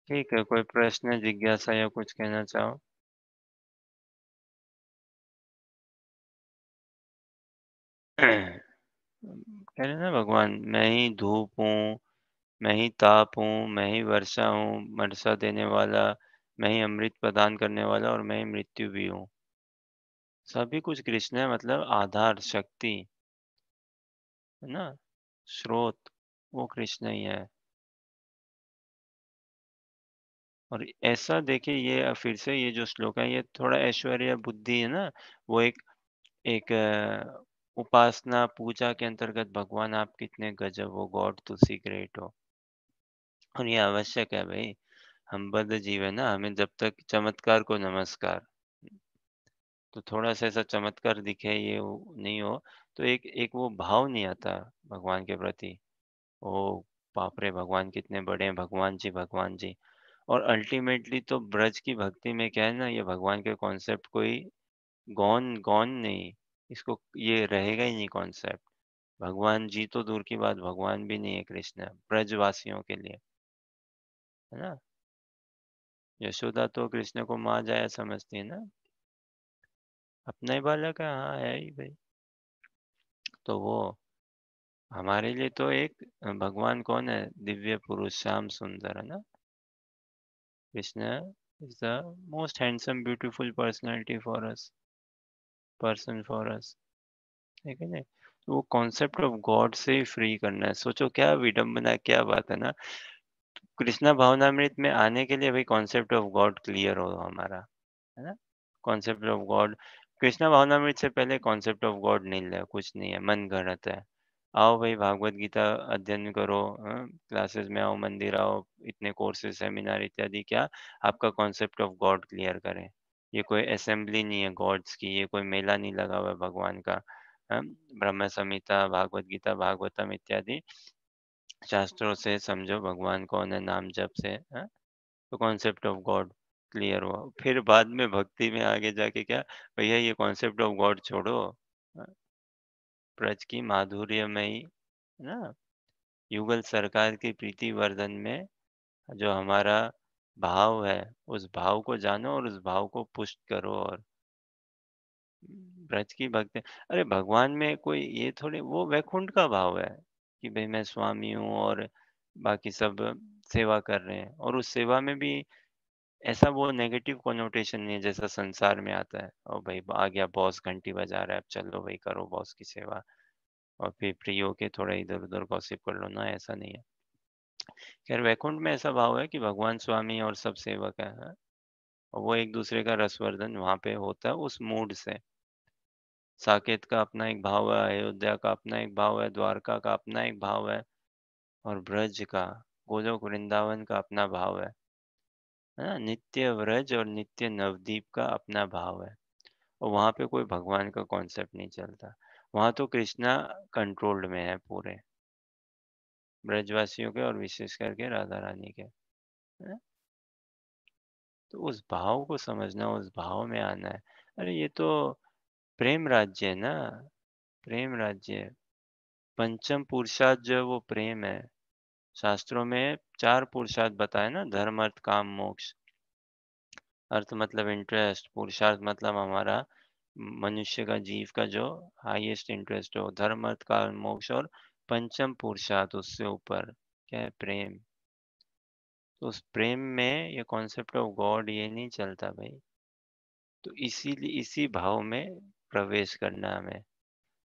ठीक है, कोई प्रश्न, जिज्ञासा या कुछ कहना चाहो? कह रहे ना भगवान, मैं ही धूप हूँ, मैं ही ताप हूँ, मैं ही वर्षा हूँ, वर्षा देने वाला। मैं ही अमृत प्रदान करने वाला और मैं ही मृत्यु भी हूँ। सभी कुछ कृष्ण है, मतलब आधार शक्ति, है ना, स्रोत, वो कृष्ण ही है। और ऐसा देखिए, ये फिर से ये जो श्लोक है, ये थोड़ा ऐश्वर्य बुद्धि है ना, वो एक एक उपासना पूजा के अंतर्गत भगवान आप कितने गजब हो, गॉड तुसी ग्रेट हो। और ये आवश्यक है भाई। हम बद्ध जीव है ना, हमें जब तक चमत्कार को नमस्कार। तो थोड़ा सा ऐसा चमत्कार दिखे, ये नहीं हो, तो एक एक वो भाव नहीं आता भगवान के प्रति। ओ बाप रे, भगवान कितने बड़े हैं, भगवान जी, भगवान जी। और अल्टीमेटली तो ब्रज की भक्ति में क्या है ना, ये भगवान के कॉन्सेप्ट कोई गौन गौन नहीं, इसको ये रहेगा ही नहीं कॉन्सेप्ट। भगवान जी तो दूर की बात, भगवान भी नहीं है कृष्ण ब्रजवासियों के लिए, है ना। यशोदा तो कृष्ण को माँ जाया समझती है ना, अपना ही बालक है, हाँ है ही भाई। तो वो हमारे लिए तो एक भगवान कौन है? दिव्य पुरुष, श्याम सुंदर, है ना। Krishna is the most handsome beautiful personality for us, person for us. ठीक है ना। तो वो कॉन्सेप्ट ऑफ गॉड से ही फ्री करना है। सोचो क्या विडंबना, क्या बात है ना। कृष्णा भावनामृत में आने के लिए भाई कॉन्सेप्ट ऑफ गॉड क्लियर हो हमारा, है ना। कॉन्सेप्ट ऑफ गॉड, कृष्णा भावनामृत से पहले कॉन्सेप्ट ऑफ गॉड नहीं है, कुछ नहीं है, मन गढ़ंत है। आओ भाई भागवत गीता अध्ययन करो, क्लासेस में आओ, मंदिर आओ, इतने कोर्सेज सेमिनार इत्यादि, क्या आपका कॉन्सेप्ट ऑफ गॉड क्लियर करें। ये कोई असेंबली नहीं है गॉड्स की, ये कोई मेला नहीं लगा हुआ है भगवान का। ब्रह्म संहिता, भागवत गीता, भागवतम इत्यादि शास्त्रों से समझो भगवान कौन है, नाम जप से, तो कॉन्सेप्ट ऑफ गॉड क्लियर हुआ। फिर बाद में भक्ति में आगे जाके क्या, भैया ये कॉन्सेप्ट ऑफ गॉड छोड़ो, हाँ, ब्रज की माधुर्यमयी, है ना, युगल सरकार की प्रीति वर्धन में जो हमारा भाव है, उस भाव को जानो और उस भाव को पुष्ट करो। और ब्रज की भक्ति, अरे भगवान में कोई ये थोड़ी, वो वैकुंठ का भाव है कि भाई मैं स्वामी हूँ और बाकी सब सेवा कर रहे हैं। और उस सेवा में भी ऐसा वो नेगेटिव कोनोटेशन नहीं है जैसा संसार में आता है, और भाई आ गया बॉस घंटी बजा रहा है, अब चलो भाई करो बॉस की सेवा, और फिर फ्री होके थोड़ा इधर उधर गॉसिप कर लो ना, ऐसा नहीं है। खैर वैकुंठ में ऐसा भाव है कि भगवान स्वामी और सब सेवक है, हाँ? और वो एक दूसरे का रसवर्धन वहाँ पे होता है उस मूड से। साकेत का अपना एक भाव है, अयोध्या का अपना एक भाव है, द्वारका का अपना एक भाव है और ब्रज का, गोलोक वृंदावन का अपना भाव है ना? नित्य व्रज और नित्य नवदीप का अपना भाव है और वहाँ पे कोई भगवान का कॉन्सेप्ट नहीं चलता। वहाँ तो कृष्णा कंट्रोल्ड में है पूरे, ब्रजवासियों के और विशेष करके राधा रानी के। हैं? तो उस भाव को समझना, उस भाव में आना है। अरे ये तो प्रेम राज्य है ना, प्रेम राज्य है। पंचम पुरुषार्थ जो है वो प्रेम है। शास्त्रों में 4 पुरुषार्थ बताए ना, धर्म, अर्थ, काम, मोक्ष। अर्थ मतलब इंटरेस्ट, पुरुषार्थ मतलब हमारा मनुष्य का, जीव का जो हाईएस्ट इंटरेस्ट हो। धर्म, अर्थ, काम, मोक्ष और पंचम पुरुषार्थ उससे ऊपर क्या है? प्रेम। तो उस प्रेम में ये कॉन्सेप्ट ऑफ गॉड ये नहीं चलता भाई। तो इसीलिए इसी भाव में प्रवेश करना है हमें।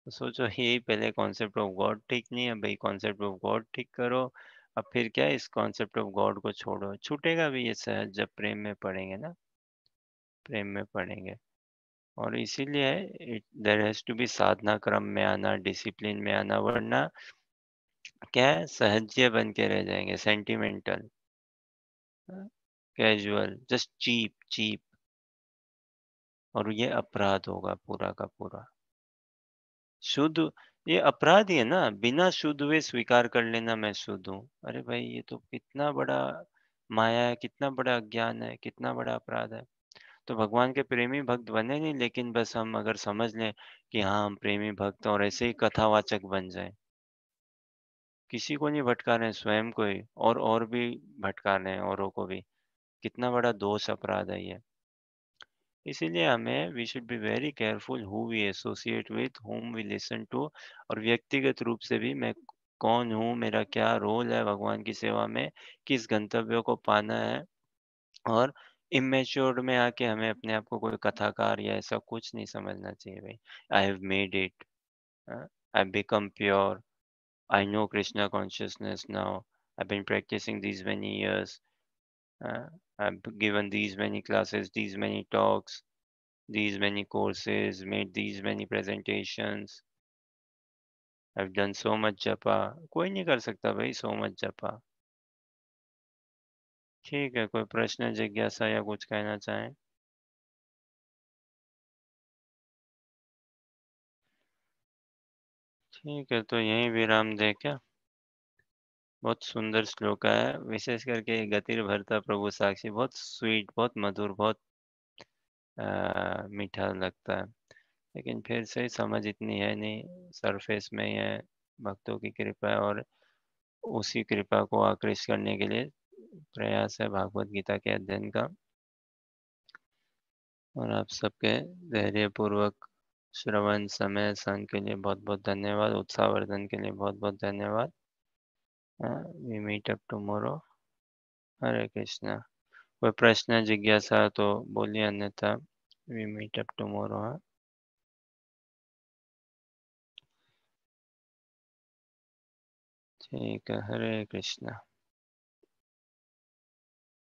तो सोचो यही पहले कॉन्सेप्ट ऑफ गॉड ठीक नहीं है भाई, कॉन्सेप्ट ऑफ गॉड ठीक करो। अब फिर क्या है, इस कॉन्सेप्ट ऑफ गॉड को छोड़ो, छूटेगा भी ये सहज जब प्रेम में पढ़ेंगे ना, प्रेम में पढ़ेंगे। और इसीलिए देयर हैज टू बी साधना क्रम में आना, डिसिप्लिन में आना, वरना क्या है, सहज्य बन के रह जाएंगे, sentimental, casual, just cheap cheap. और ये अपराध होगा पूरा का पूरा। शुद्ध, ये अपराध ही है ना, बिना शुद्ध हुए स्वीकार कर लेना मैं शुद्ध हूँ। अरे भाई ये तो कितना बड़ा माया है, कितना बड़ा अज्ञान है, कितना बड़ा अपराध है। तो भगवान के प्रेमी भक्त बने नहीं, लेकिन बस हम अगर समझ लें कि हाँ हम प्रेमी भक्त हैं और ऐसे ही कथावाचक बन जाएं। किसी को नहीं भटका रहे हैं, स्वयं को ही, और भी भटका रहे हैं औरों को भी। कितना बड़ा दोष अपराध है ये। इसीलिए हमें we should be very careful who we associate with, whom we listen to. और व्यक्तिगत रूप से भी मैं कौन हूँ, मेरा क्या रोल है भगवान की सेवा में, किस गंतव्य को पाना है। और इमेच्योर्ड में आके हमें अपने आप को कोई कथाकार या ऐसा कुछ नहीं समझना चाहिए भाई। I have made it, I become pure, I know Krishna consciousness now, I been practising these many years, I've given these many classes, these many talks, these many courses, made these many presentations, I've done so much japa। कोई नहीं कर सकता भाई so much japa। ठीक है, कोई प्रश्न, जिज्ञासा या कुछ कहना चाहें? ठीक है, तो यहीं विराम दे क्या? बहुत सुंदर श्लोक है, विशेष करके गतिर भरता प्रभु साक्षी, बहुत स्वीट, बहुत मधुर, बहुत मीठा लगता है। लेकिन फिर से समझ इतनी है नहीं, सरफेस में ही है। भक्तों की कृपा है और उसी कृपा को आकृष्ट करने के लिए प्रयास है भागवत गीता के अध्ययन का। और आप सबके धैर्यपूर्वक श्रवण, समय, संग के लिए बहुत बहुत धन्यवाद। उत्साहवर्धन के लिए बहुत बहुत धन्यवाद। We meet up tomorrow. Hare Krishna. कोई प्रश्न, जिज्ञासा तो बोलिए, अन्यथा वी मीट अप टुमारो। ठीक है, हरे कृष्णा।